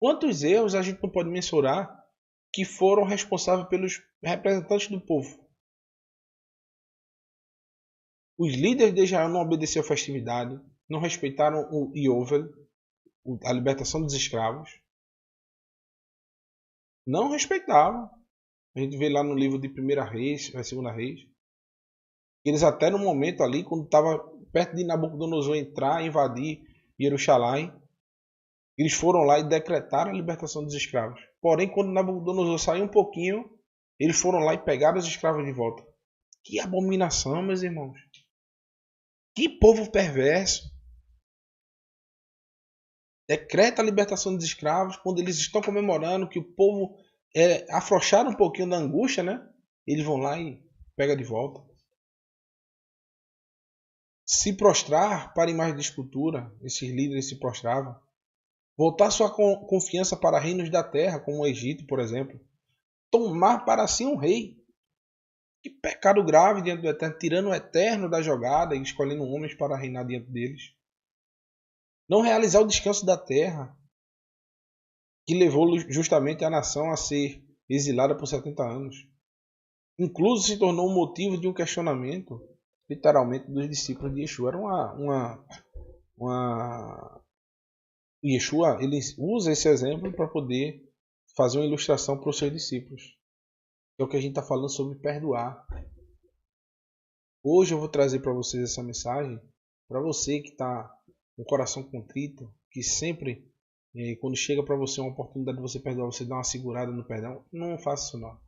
Quantos erros a gente não pode mensurar que foram responsáveis pelos representantes do povo? Os líderes de Israel não obedeceram à festividade, não respeitaram o Yovel, a libertação dos escravos. Não respeitavam. A gente vê lá no livro de 1 Reis, 2 Reis. Eles até no momento ali, quando estava perto de Nabucodonosor entrar, invadir Jerusalém, eles foram lá e decretaram a libertação dos escravos. Porém, quando Nabucodonosor saiu um pouquinho, eles foram lá e pegaram os escravos de volta. Que abominação, meus irmãos. Que povo perverso. Decreta a libertação dos escravos quando eles estão comemorando que o povo afrouxaram um pouquinho da angústia, né? Eles vão lá e pegam de volta. Se prostrar para a imagem de escultura, esses líderes se prostravam. Voltar sua confiança para reinos da terra, como o Egito, por exemplo. Tomar para si um rei. Que pecado grave diante do Eterno, tirando o Eterno da jogada e escolhendo homens para reinar diante deles. Não realizar o descanso da terra, que levou justamente a nação a ser exilada por 70 anos. Incluso se tornou um motivo de um questionamento, literalmente, dos discípulos de Yeshua. Era Yeshua, ele usa esse exemplo para poder fazer uma ilustração para os seus discípulos. É o que a gente está falando sobre perdoar. Hoje eu vou trazer para vocês essa mensagem, para você que está com o coração contrito, que sempre, quando chega para você uma oportunidade de você perdoar, você dá uma segurada no perdão. Não faça isso não.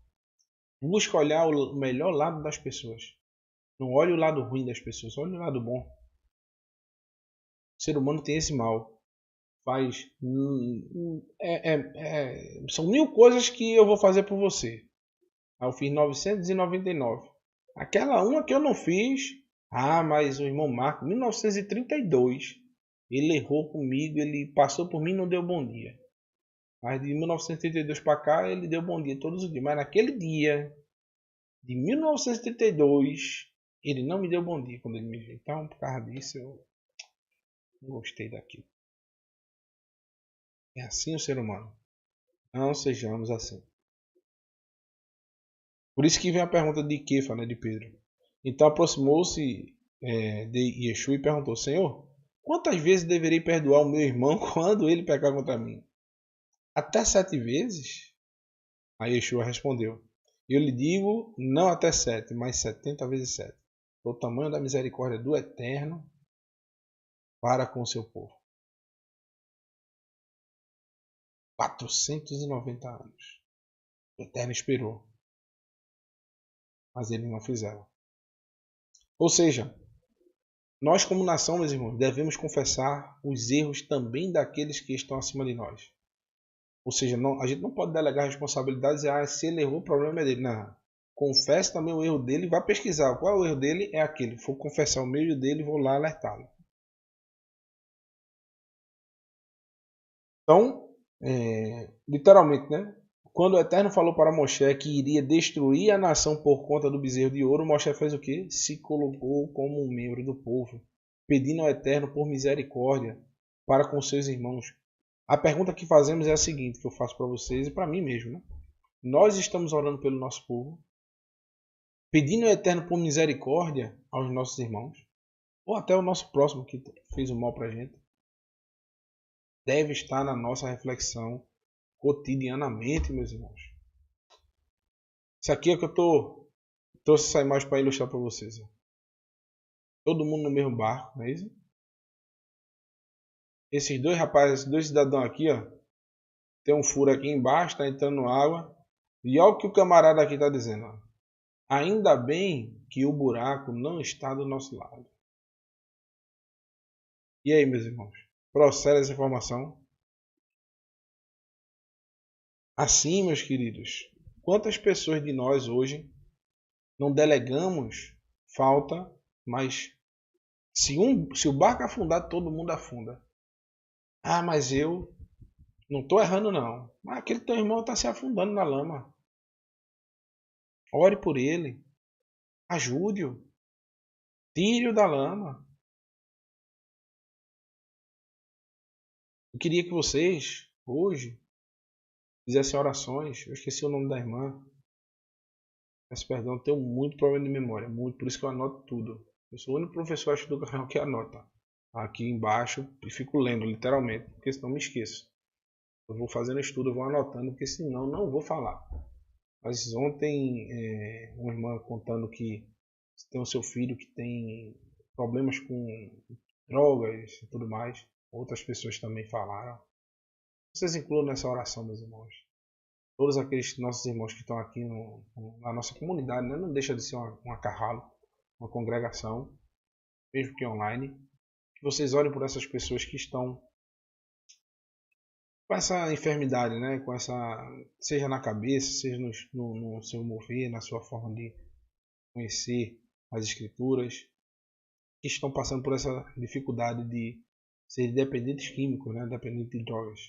Busca olhar o melhor lado das pessoas. Não olhe o lado ruim das pessoas, olhe o lado bom. O ser humano tem esse mal. São 1000 coisas que eu vou fazer por você. Aí eu fiz 999. Aquela uma que eu não fiz. Mas o irmão Marco, 1932, ele errou comigo, ele passou por mim e não deu bom dia. Mas de 1932 para cá, ele deu bom dia todos os dias. Mas naquele dia, de 1932, ele não me deu bom dia quando ele me viu. Então, por causa disso, eu não gostei daquilo. É assim o ser humano. Não sejamos assim. Por isso que vem a pergunta de Kefa, né, de Pedro. Então aproximou-se de Yeshua e perguntou: Senhor, quantas vezes deverei perdoar o meu irmão quando ele pecar contra mim? Até 7 vezes? Aí Yeshua respondeu: Eu lhe digo, não até 7, mas 70 vezes 7. O tamanho da misericórdia do Eterno para com o seu povo. 490 anos. O Eterno esperou. Mas eles não fizeram. Ou seja, nós como nação, meus irmãos, devemos confessar os erros também daqueles que estão acima de nós. Ou seja, a gente não pode delegar responsabilidades e dizer, se ele errou, o problema é dele. Não. Confesse também o erro dele e vá pesquisar. Qual é o erro dele? É aquele. Vou confessar o meio dele e vou lá alertá-lo. Então, literalmente, né? quando o Eterno falou para Moshe que iria destruir a nação por conta do bezerro de ouro, Moshe fez o quê? Se colocou como um membro do povo, pedindo ao Eterno por misericórdia para com seus irmãos. A pergunta que fazemos é a seguinte, que eu faço para vocês e para mim mesmo, né? Nós estamos orando pelo nosso povo, pedindo ao Eterno por misericórdia aos nossos irmãos, ou até o nosso próximo que fez o mal para a gente. Deve estar na nossa reflexão cotidianamente, meus irmãos. Isso aqui é que eu trouxe essa imagem para ilustrar para vocês. Todo mundo no mesmo barco, não é isso? Esses dois rapazes, dois cidadãos aqui, ó, tem um furo aqui embaixo, está entrando água. E olha o que o camarada aqui está dizendo. Ó. Ainda bem que o buraco não está do nosso lado. E aí, meus irmãos? Procede essa informação? Assim, meus queridos, quantas pessoas de nós hoje não delegamos falta, mas se o barco afundar, todo mundo afunda. Ah, mas eu não estou errando não. Mas aquele teu irmão está se afundando na lama. Ore por ele. Ajude-o. Tire-o da lama. Eu queria que vocês, hoje, fizessem orações. Eu esqueci o nome da irmã. Peço perdão, tenho muito problema de memória. Muito, por isso que eu anoto tudo. Eu sou o único professor do canal que anota. Aqui embaixo e fico lendo, literalmente. Porque senão me esqueço. Eu vou fazendo estudo, eu vou anotando, porque senão não vou falar. Mas ontem, uma irmã contando que tem o seu filho que tem problemas com drogas e tudo mais. Outras pessoas também falaram. Vocês incluam nessa oração, meus irmãos. Todos aqueles nossos irmãos que estão aqui na nossa comunidade, né? Não deixa de ser uma carralo, uma congregação, mesmo que online. Que vocês orem por essas pessoas que estão com essa enfermidade, né? Com essa, seja na cabeça, seja no seu mover, na sua forma de conhecer as escrituras, que estão passando por essa dificuldade de ser dependentes químicos, né? Dependentes de drogas.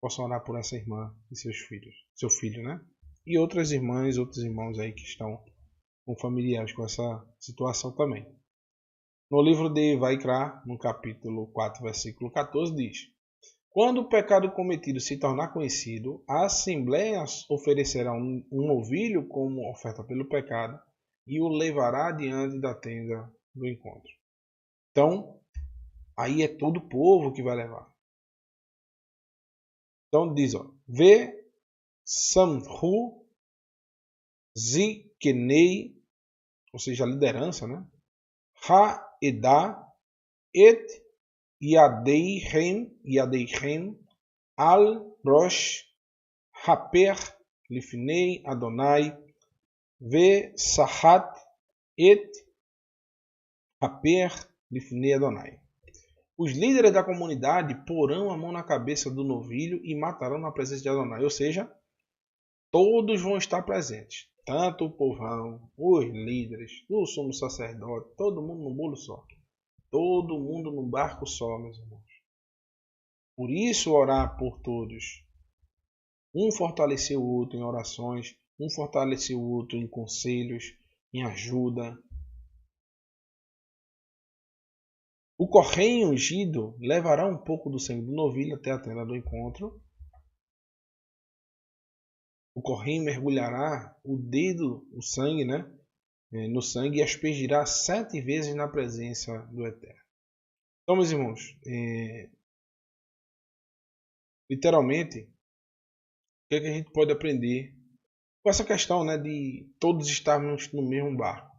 Possam orar por essa irmã e seus filhos, seu filho, né? E outras irmãs, outros irmãos aí que estão com familiares com essa situação também. No livro de Vaikra, no capítulo 4, versículo 14, diz: quando o pecado cometido se tornar conhecido, a Assembleia oferecerá um novilho como oferta pelo pecado e o levará diante da tenda do encontro. Então, aí é todo o povo que vai levar. Então diz, ó, Ve Samhu Zikenei, ou seja, a liderança, né? Ha-Edá Et Yadeichem Al-Rosh Haper Lifnei Adonai Ve Sahat Et Haper Lifnei Adonai. Os líderes da comunidade porão a mão na cabeça do novilho e matarão na presença de Adonai. Ou seja, todos vão estar presentes. Tanto o povão, os líderes, o sumo sacerdote, todo mundo no bolo só. Todo mundo num barco só, meus irmãos. Por isso, orar por todos. Um fortalecer o outro em orações, um fortalecer o outro em conselhos, em ajuda. O correio ungido levará um pouco do sangue do novilho até a tenda do encontro. O correio mergulhará o dedo, o sangue, né, no sangue e aspergirá 7 vezes na presença do Eterno. Então, meus irmãos, literalmente, o que é que a gente pode aprender com essa questão, né, de todos estarmos no mesmo barco?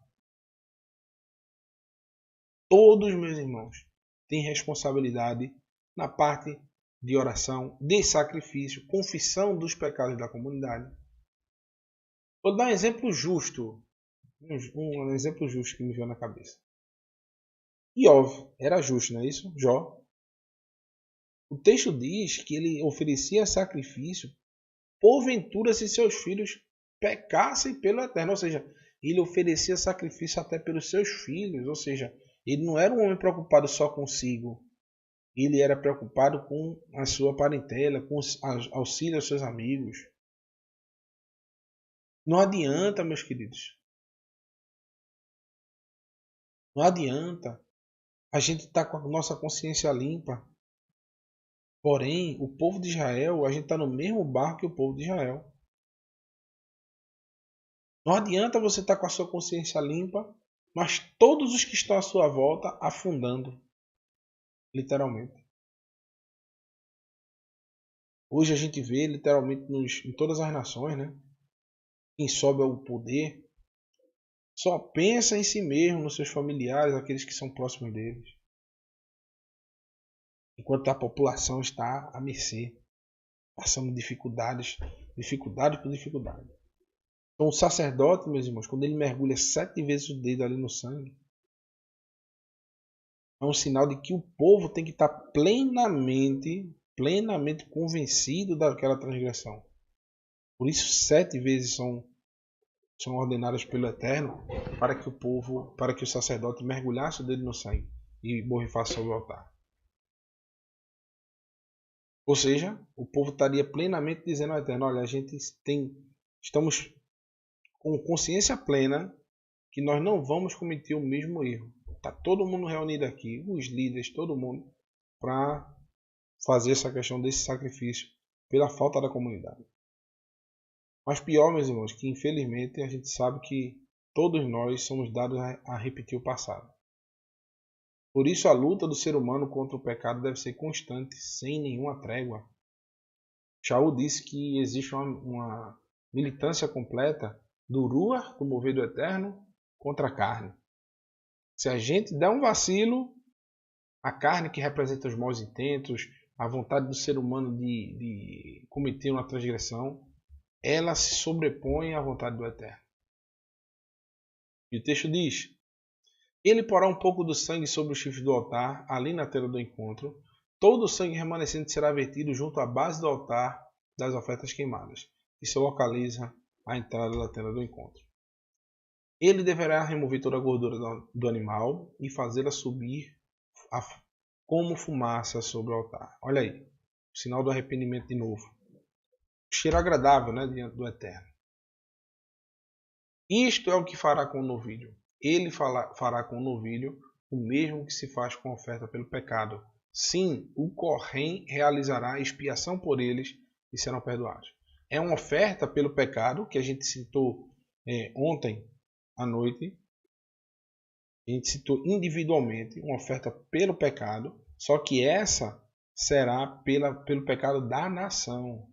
Todos, meus irmãos, têm responsabilidade na parte de oração, de sacrifício, confissão dos pecados da comunidade. Vou dar um exemplo justo. Um exemplo justo que me veio na cabeça. Iov era justo, não é isso? Jó. O texto diz que ele oferecia sacrifício porventura se seus filhos pecassem pelo Eterno. Ou seja, ele oferecia sacrifício até pelos seus filhos. Ou seja, ele não era um homem preocupado só consigo. Ele era preocupado com a sua parentela, com o auxílio aos seus amigos. Não adianta, meus queridos. Não adianta. A gente está com a nossa consciência limpa. Porém, o povo de Israel, a gente está no mesmo barco que o povo de Israel. Não adianta você estar com a sua consciência limpa, mas todos os que estão à sua volta afundando. Literalmente. Hoje a gente vê literalmente em todas as nações, né? Quem sobe ao poder só pensa em si mesmo, nos seus familiares, aqueles que são próximos deles. Enquanto a população está à mercê, passando dificuldade por dificuldade. Então o sacerdote, meus irmãos, quando ele mergulha 7 vezes o dedo ali no sangue, é um sinal de que o povo tem que estar plenamente convencido daquela transgressão. Por isso 7 vezes são ordenadas pelo Eterno para que o sacerdote mergulhasse o dedo no sangue e borrifasse sobre o altar. Ou seja, o povo estaria plenamente dizendo ao Eterno: olha, estamos com consciência plena que nós não vamos cometer o mesmo erro. Está todo mundo reunido aqui, os líderes, todo mundo, para fazer essa questão desse sacrifício pela falta da comunidade. Mas pior, meus irmãos, que infelizmente a gente sabe que todos nós somos dados a repetir o passado. Por isso a luta do ser humano contra o pecado deve ser constante, sem nenhuma trégua. Shaul disse que existe uma militância completa do Ruach, do mover do Eterno, contra a carne. Se a gente der um vacilo, a carne, que representa os maus intentos, a vontade do ser humano de cometer uma transgressão, ela se sobrepõe à vontade do Eterno. E o texto diz: ele porá um pouco do sangue sobre o chifre do altar, ali na tenda do encontro. Todo o sangue remanescente será vertido junto à base do altar das ofertas queimadas, que se localiza à entrada da tenda do encontro. Ele deverá remover toda a gordura do animal e fazê-la subir como fumaça sobre o altar. Olha aí, o sinal do arrependimento de novo. O cheiro agradável, né, diante do Eterno. Isto é o que fará com o novilho. Ele fará com o novilho o mesmo que se faz com a oferta pelo pecado. Sim, o Corém realizará expiação por eles e serão perdoados. É uma oferta pelo pecado que a gente citou ontem à noite. A gente citou individualmente uma oferta pelo pecado, só que essa será pelo pecado da nação.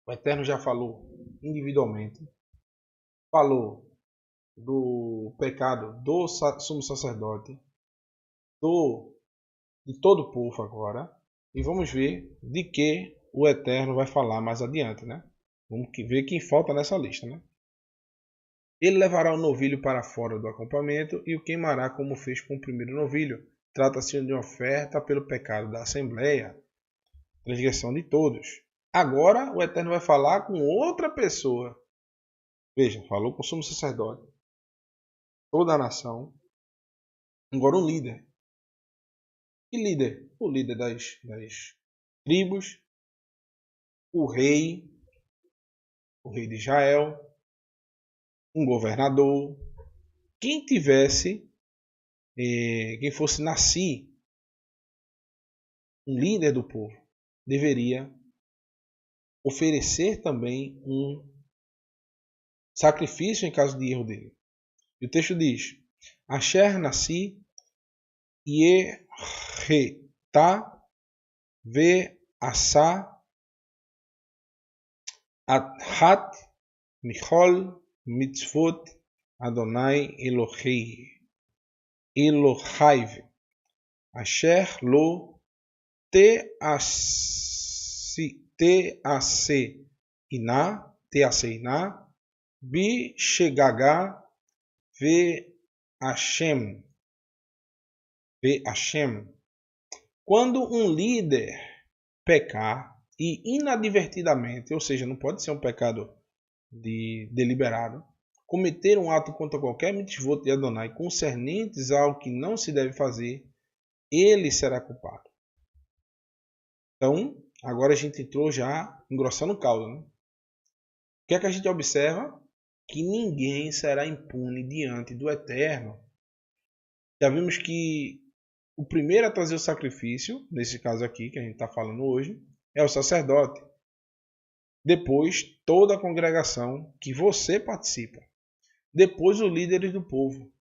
O Eterno já falou individualmente, falou do pecado do sumo sacerdote, de todo o povo agora, e vamos ver de que o Eterno vai falar mais adiante, né? Vamos ver quem falta nessa lista, né? Ele levará o novilho para fora do acampamento e o queimará como fez com o primeiro novilho. Trata-se de uma oferta pelo pecado da Assembleia, transgressão de todos. Agora o Eterno vai falar com outra pessoa. Veja, falou com o sumo sacerdote, toda a nação. Agora um líder. Que líder? O líder das tribos, o rei de Israel, um governador, quem fosse nascer um líder do povo, deveria oferecer também um sacrifício em caso de erro dele. E o texto diz: Asher nasi Yeheta ve asa Adhat Michol Mitzvot Adonai Elohaiv Asher lo teaseina bi shegaga ve Hashem. Quando um líder pecar e inadvertidamente, ou seja, não pode ser um pecado deliberado, cometer um ato contra qualquer mitzvot de Adonai concernentes ao que não se deve fazer, ele será culpado. Então, agora a gente entrou já engrossando o caldo, né? que é que a gente observa? Que ninguém será impune diante do Eterno. Já vimos que o primeiro a trazer o sacrifício, nesse caso aqui que a gente está falando hoje, é o sacerdote. Depois, toda a congregação que você participa. Depois, os líderes do povo.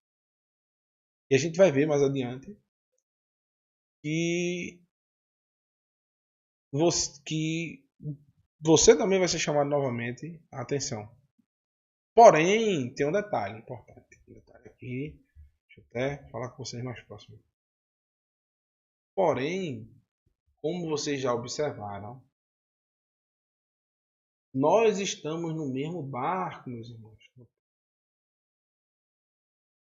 E a gente vai ver mais adiante que você também vai ser chamado novamente a atenção. Porém, tem um detalhe importante. Um detalhe aqui. Deixa eu até falar com vocês mais próximo. Porém, como vocês já observaram, nós estamos no mesmo barco, meus irmãos.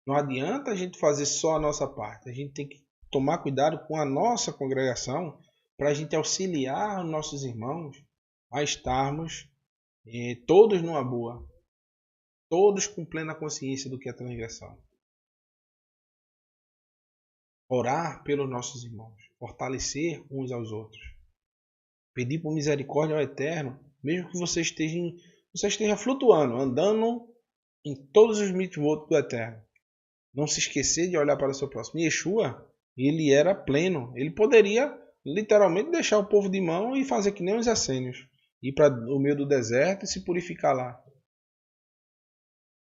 Não adianta a gente fazer só a nossa parte. A gente tem que tomar cuidado com a nossa congregação para a gente auxiliar os nossos irmãos a estarmos todos numa boa. Todos com plena consciência do que é transgressão. Orar pelos nossos irmãos. Fortalecer uns aos outros. Pedir por misericórdia ao Eterno, mesmo que você esteja flutuando, andando em todos os mitzvot do Eterno. Não se esquecer de olhar para o seu próximo. Yeshua, ele era pleno. Ele poderia literalmente deixar o povo de mão e fazer que nem os essênios. Ir para o meio do deserto e se purificar lá.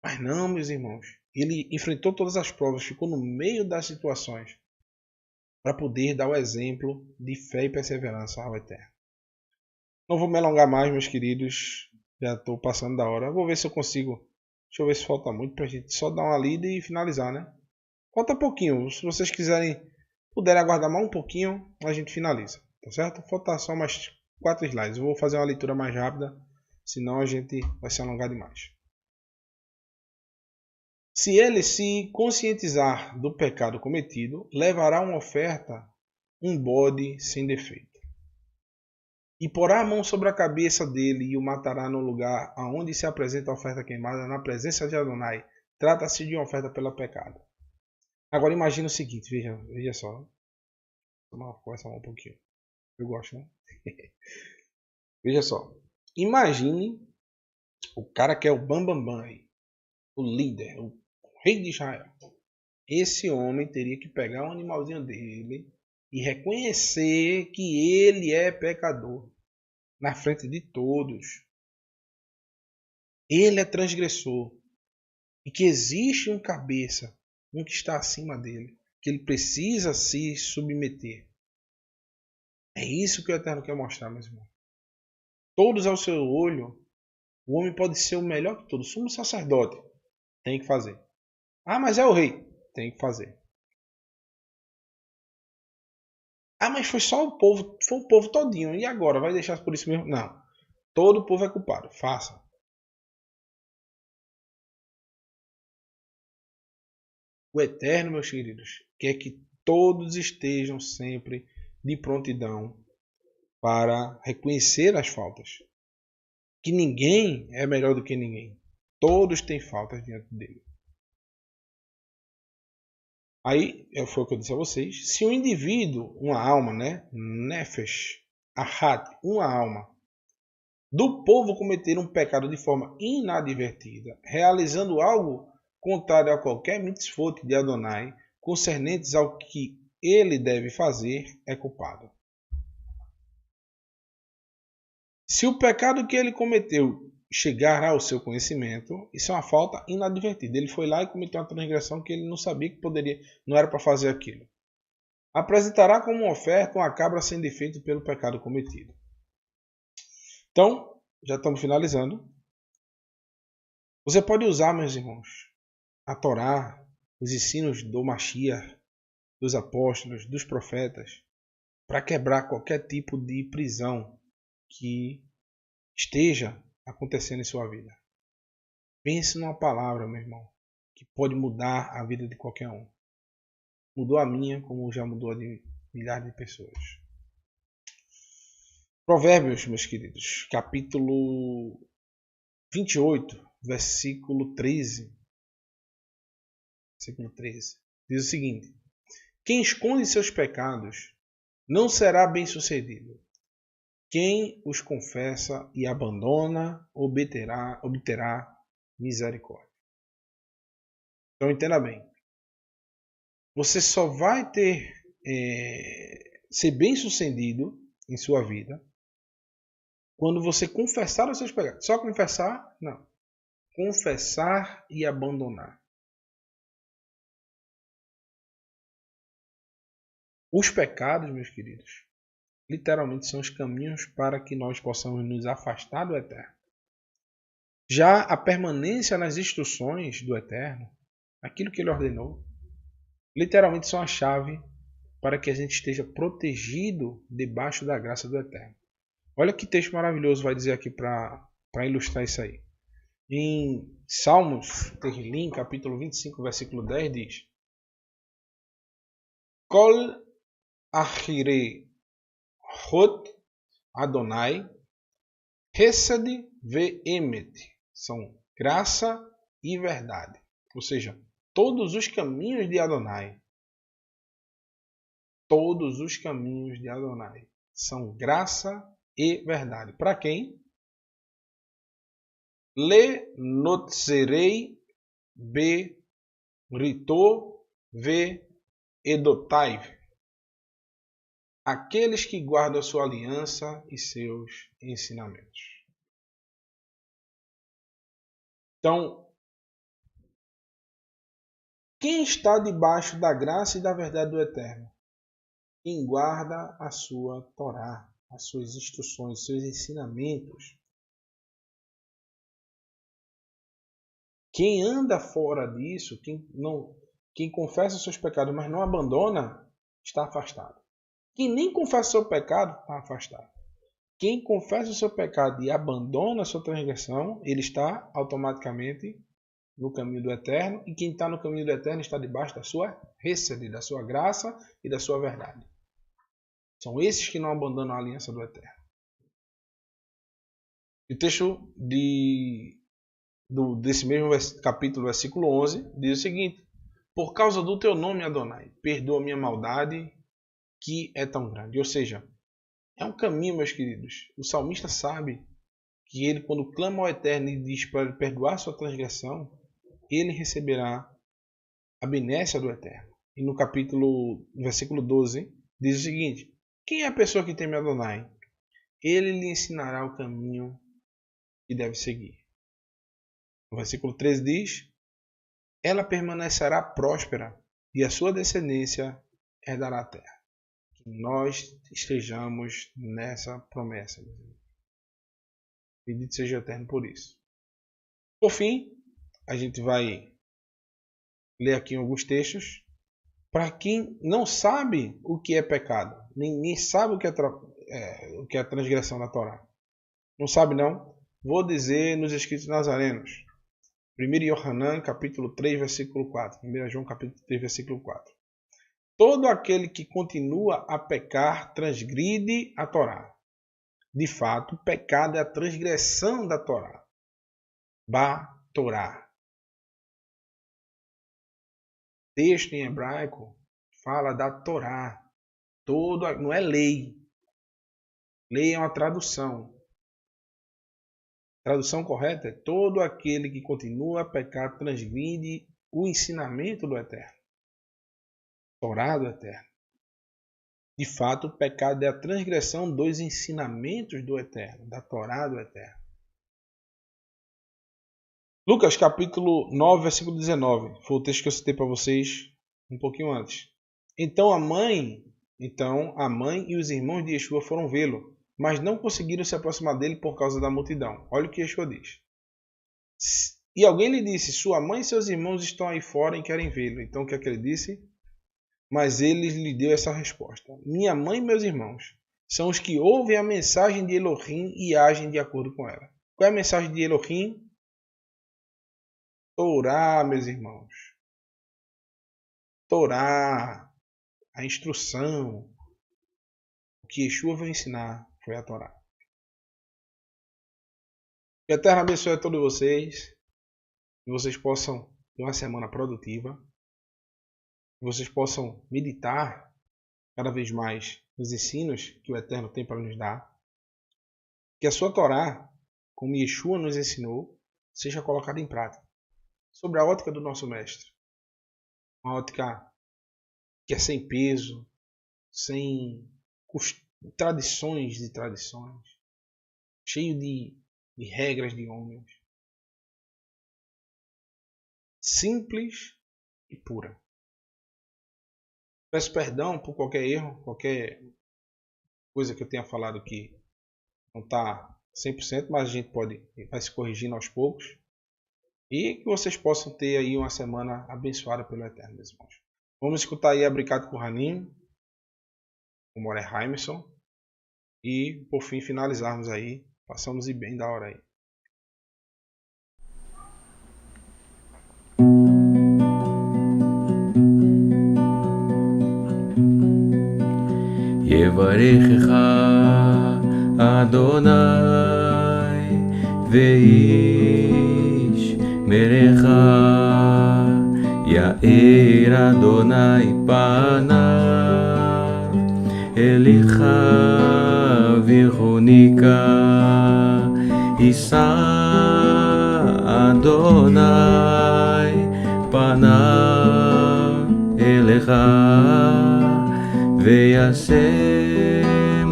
Mas não, meus irmãos. Ele enfrentou todas as provas, ficou no meio das situações para poder dar o exemplo de fé e perseverança ao Eterno. Não vou me alongar mais, meus queridos. Já estou passando da hora. Vou ver se eu consigo. Deixa eu ver se falta muito para a gente só dar uma lida e finalizar, né? Falta pouquinho. Se vocês puderem aguardar mais um pouquinho, a gente finaliza. Tá certo? Falta só mais 4 slides. Eu vou fazer uma leitura mais rápida, senão a gente vai se alongar demais. Se ele se conscientizar do pecado cometido, levará uma oferta, um bode sem defeito. E porá a mão sobre a cabeça dele e o matará no lugar aonde se apresenta a oferta queimada, na presença de Adonai. Trata-se de uma oferta pelo pecado. Agora imagine o seguinte, veja só. Vamos conversar um pouquinho. Eu gosto, né? Veja só. Imagine o cara que é o Bambambam aí. O líder, o rei de Israel. Esse homem teria que pegar um animalzinho dele e reconhecer que ele é pecador na frente de todos. Ele é transgressor e que existe um cabeça, um que está acima dele, que ele precisa se submeter. É isso que o Eterno quer mostrar, meus irmãos. Todos ao seu olho, o homem pode ser o melhor que todos. Sumo sacerdote, tem que fazer. Ah, mas é o rei, tem que fazer. Ah, mas foi só o povo, foi o povo todinho. E agora? Vai deixar por isso mesmo? Não. Todo o povo é culpado. Faça. O Eterno, meus queridos, quer que todos estejam sempre de prontidão para reconhecer as faltas. Que ninguém é melhor do que ninguém. Todos têm faltas diante dele. Aí, foi o que eu disse a vocês. Se um indivíduo, uma alma, né? Nefesh, Ahat, uma alma, do povo cometer um pecado de forma inadvertida, realizando algo contrário a qualquer mitzvot de Adonai, concernentes ao que ele deve fazer, é culpado. Se o pecado que ele cometeu chegar ao seu conhecimento, isso é uma falta inadvertida. Ele foi lá e cometeu uma transgressão que ele não sabia que poderia, não era para fazer aquilo. Apresentará como uma oferta uma cabra sem defeito pelo pecado cometido. Então, já estamos finalizando. Você pode usar, meus irmãos, a Torá, os ensinos do Mashiach, dos apóstolos, dos profetas, para quebrar qualquer tipo de prisão que esteja acontecendo em sua vida. Pense numa palavra, meu irmão, que pode mudar a vida de qualquer um. Mudou a minha, como já mudou a de milhares de pessoas. Provérbios, meus queridos, capítulo 28, versículo 13. Versículo 13. Diz o seguinte: quem esconde seus pecados não será bem-sucedido. Quem os confessa e abandona obterá misericórdia. Então entenda bem. Você só vai ser bem sucedido em sua vida quando você confessar os seus pecados. Só confessar? Não. Confessar e abandonar. Os pecados, meus queridos, literalmente são os caminhos para que nós possamos nos afastar do Eterno. Já a permanência nas instruções do Eterno, aquilo que Ele ordenou, literalmente são a chave para que a gente esteja protegido debaixo da graça do Eterno. Olha que texto maravilhoso vai dizer aqui para ilustrar isso aí. Em Salmos, Terrilim, capítulo 25, versículo 10, diz: Kol achire hot Adonai hesed ve'emet. São graça e verdade. Ou seja, todos os caminhos de Adonai. Todos os caminhos de Adonai são graça e verdade. Para quem? Le notzerei be rito ve edotaiv. Aqueles que guardam a sua aliança e seus ensinamentos. Então, quem está debaixo da graça e da verdade do Eterno? Quem guarda a sua Torá, as suas instruções, seus ensinamentos. Quem anda fora disso, quem confessa os seus pecados, mas não abandona, está afastado. Quem nem confessa o seu pecado, está afastado. Quem confessa o seu pecado e abandona a sua transgressão, ele está automaticamente no caminho do Eterno. E quem está no caminho do Eterno está debaixo da sua hesed, da sua graça e da sua verdade. São esses que não abandonam a aliança do Eterno. O texto desse mesmo capítulo, versículo 11, diz o seguinte: Por causa do teu nome, Adonai, perdoa minha maldade, que é tão grande. Ou seja, é um caminho, meus queridos. O salmista sabe que ele, quando clama ao Eterno e diz para ele perdoar sua transgressão, ele receberá a benécia do Eterno. E no versículo 12, diz o seguinte: Quem é a pessoa que teme Adonai? Ele lhe ensinará o caminho que deve seguir. No versículo 13 diz: Ela permanecerá próspera e a sua descendência herdará a terra. Que nós estejamos nessa promessa. Bendito seja o Eterno por isso. Por fim, a gente vai ler aqui alguns textos. Para quem não sabe o que é pecado, nem sabe o que é a transgressão da Torá. Não sabe não? Vou dizer nos escritos nazarenos. 1 Yohanan, capítulo 3, versículo 4. 1 João, capítulo 3, versículo 4. Todo aquele que continua a pecar transgride a Torá. De fato, o pecado é a transgressão da Torá. Ba-Torá. Texto em hebraico fala da Torá. Não é lei. Lei é uma tradução. A tradução correta é: todo aquele que continua a pecar transgride o ensinamento do Eterno. Torá do Eterno. De fato, o pecado é a transgressão dos ensinamentos do Eterno, da Torá do Eterno. Lucas capítulo 9, versículo 19. Foi o texto que eu citei para vocês um pouquinho antes. Então a mãe e os irmãos de Yeshua foram vê-lo, mas não conseguiram se aproximar dele por causa da multidão. Olha o que Yeshua diz. E alguém lhe disse: Sua mãe e seus irmãos estão aí fora e querem vê-lo. Então o que é que ele disse? Mas ele lhe deu essa resposta: Minha mãe e meus irmãos são os que ouvem a mensagem de Elohim e agem de acordo com ela. Qual é a mensagem de Elohim? Torá, meus irmãos. Torá, a instrução. O que Yeshua veio ensinar foi a Torá. Que a Eterno abençoe a todos vocês. Que vocês possam ter uma semana produtiva. Que vocês possam meditar cada vez mais nos ensinos que o Eterno tem para nos dar. que a sua Torá, como Yeshua nos ensinou, seja colocada em prática. Sobre a ótica do nosso mestre. Uma ótica que é sem peso, sem tradições de tradições, cheio de regras de homens. Simples e pura. Peço perdão por qualquer erro, qualquer coisa que eu tenha falado que não está 100%, mas a gente vai se corrigindo aos poucos. E que vocês possam ter aí uma semana abençoada pelo Eterno, meus irmãos. Vamos escutar aí a Bricat Kohanim, o More Heimerson. E por fim finalizarmos aí. Passamos bem da hora aí. Yevarechecha Adonai Veish Merecha Yair Adonai Panav Elicha Vichonika Isa Adonai Panav Elecha Veyasem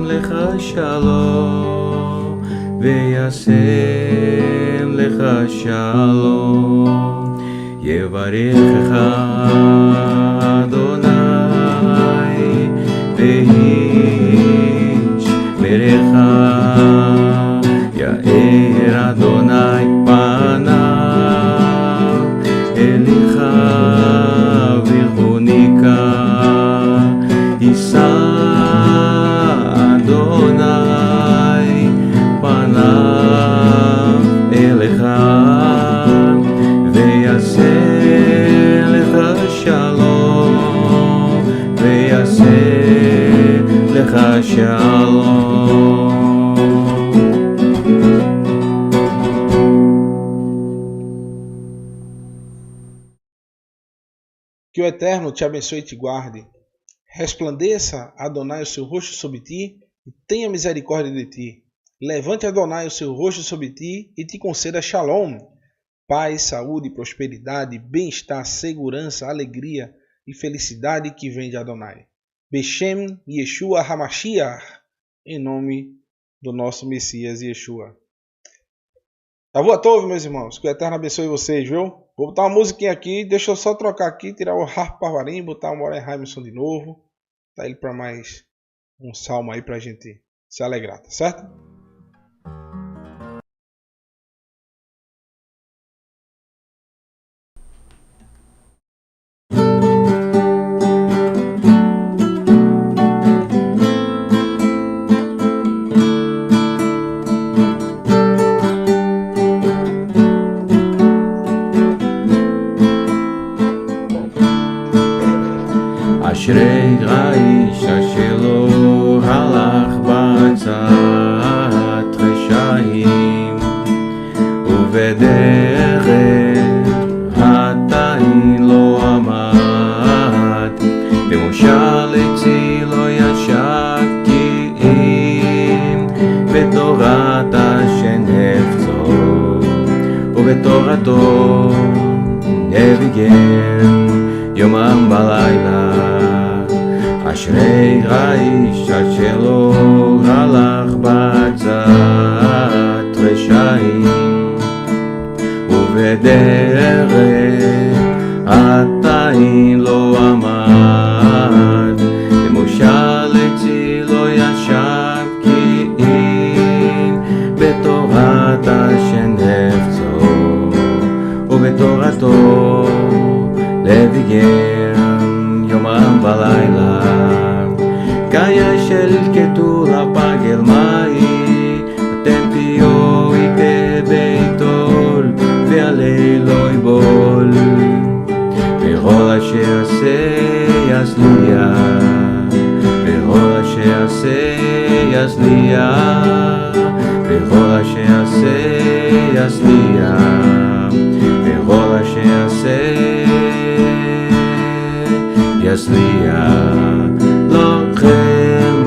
lecha shalom, Veyasem lecha shalom, Yevarechecha Adonai, Veish merecha, Yair Adonai panav, Elicha vichonika. Isa Adonai panav elecha veyaseh lecha shalom veyaseh lecha shalom. Que o Eterno te abençoe e te guarde. Resplandeça, Adonai, o seu rosto sobre ti e tenha misericórdia de ti. Levante, Adonai, o seu rosto sobre ti e te conceda shalom, paz, saúde, prosperidade, bem-estar, segurança, alegria e felicidade que vem de Adonai. Beshem Yeshua HaMashiach, em nome do nosso Messias Yeshua. Tavua Tov, meus irmãos, que o Eterno abençoe vocês, viu? Vou botar uma musiquinha aqui, deixa eu só trocar aqui, tirar o Harp Parvarim, botar o More Heimerson de novo. Tá ele para mais um salmo aí pra gente se alegrar, tá certo? אשרי האיש אשר לא הלך בעצת רשעים ובדרך חטאים לא עמד במושב עצי לא ישב כי אם בתורת השם נפצו ובתורתו נביגם יומם בלילה. אשרי האיש אשר לא הלך בעצת רשעים ובדרך חטאים לא עמד במושב עצי לא ישב כי אם בתורת השם נפצו ובתורתו לביגם יומם בלילה. קיה של כתולה פגל מאי אתם פיו איתה ביתול ועלי לא יבול וכל אשר עשה יצליח וכל אשר עשה יצליח וכל אשר עשה יצליח וכל אשר עשה יצליח. לכם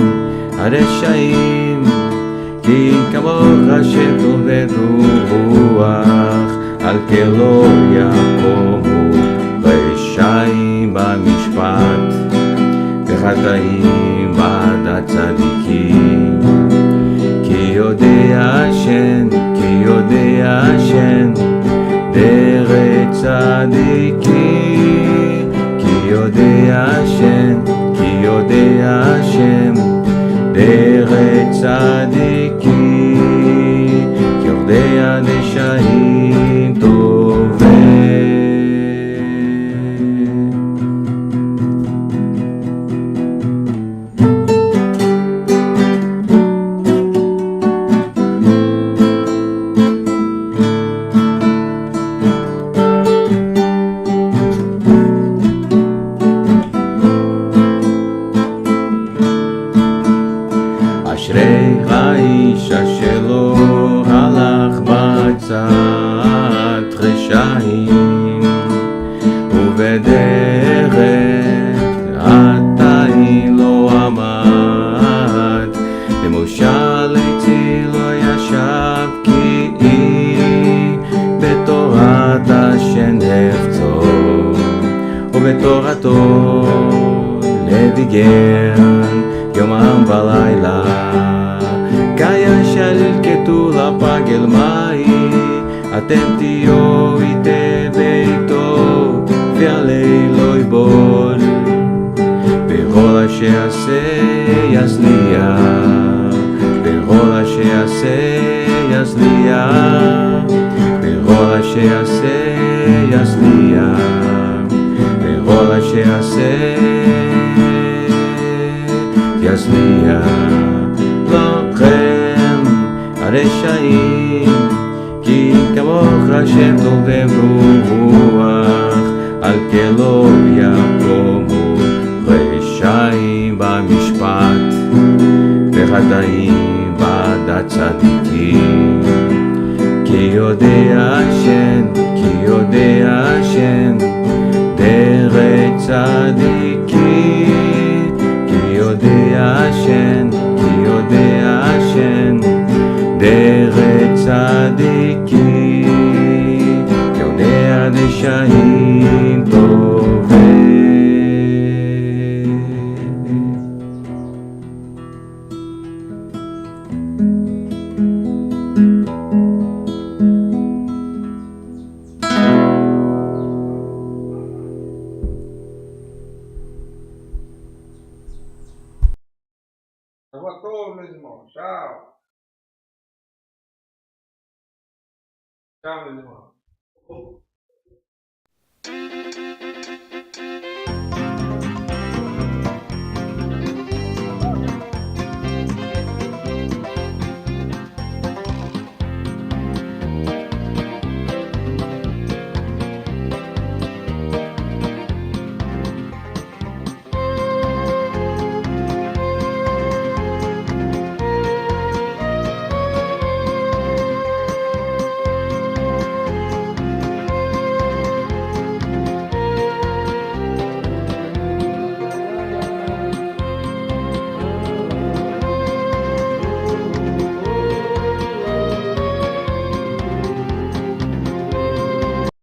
הרשעים כי כמוך שטוב ורוח, על כן לא יקומו רשעים במשפט, וחטאים בעד הצדיקים. כי יודע השם, כי יודע השם, דרך צדיקים. כי יודע השם, כי יודע השם, דרך צדיקים. כי יודע דשאים טובים. אשרי האיש אשר לא הלך בעצת רשעים, ובדרך חטאים לא עמד, במושב עצי לא ישב, כי בתורת השם חפצו, ובתורתו לביגן יומם ולילה. כתוב לפגל מאי, אתם תהיו איתי ביתו, והליל לא יבול. בכל אשר יעשה יצליח, בכל אשר יעשה יצליח, בכל אשר יעשה יצליח, בכל אשר יעשה יצליח. לכם הרשעים, כי כמוך השם טוב ורוח, על כן לא יקומו רשעים במשפט, וחטאים בעד הצדיקים. כי יודע השם, כי יודע השם, דרך צדיקים. כי יודע השם, כי יודע השם, דרך צדיקים. כי יודע דשאים טובים. Boa tarde, meus irmãos. Tchau. Tchau, meus irmãos.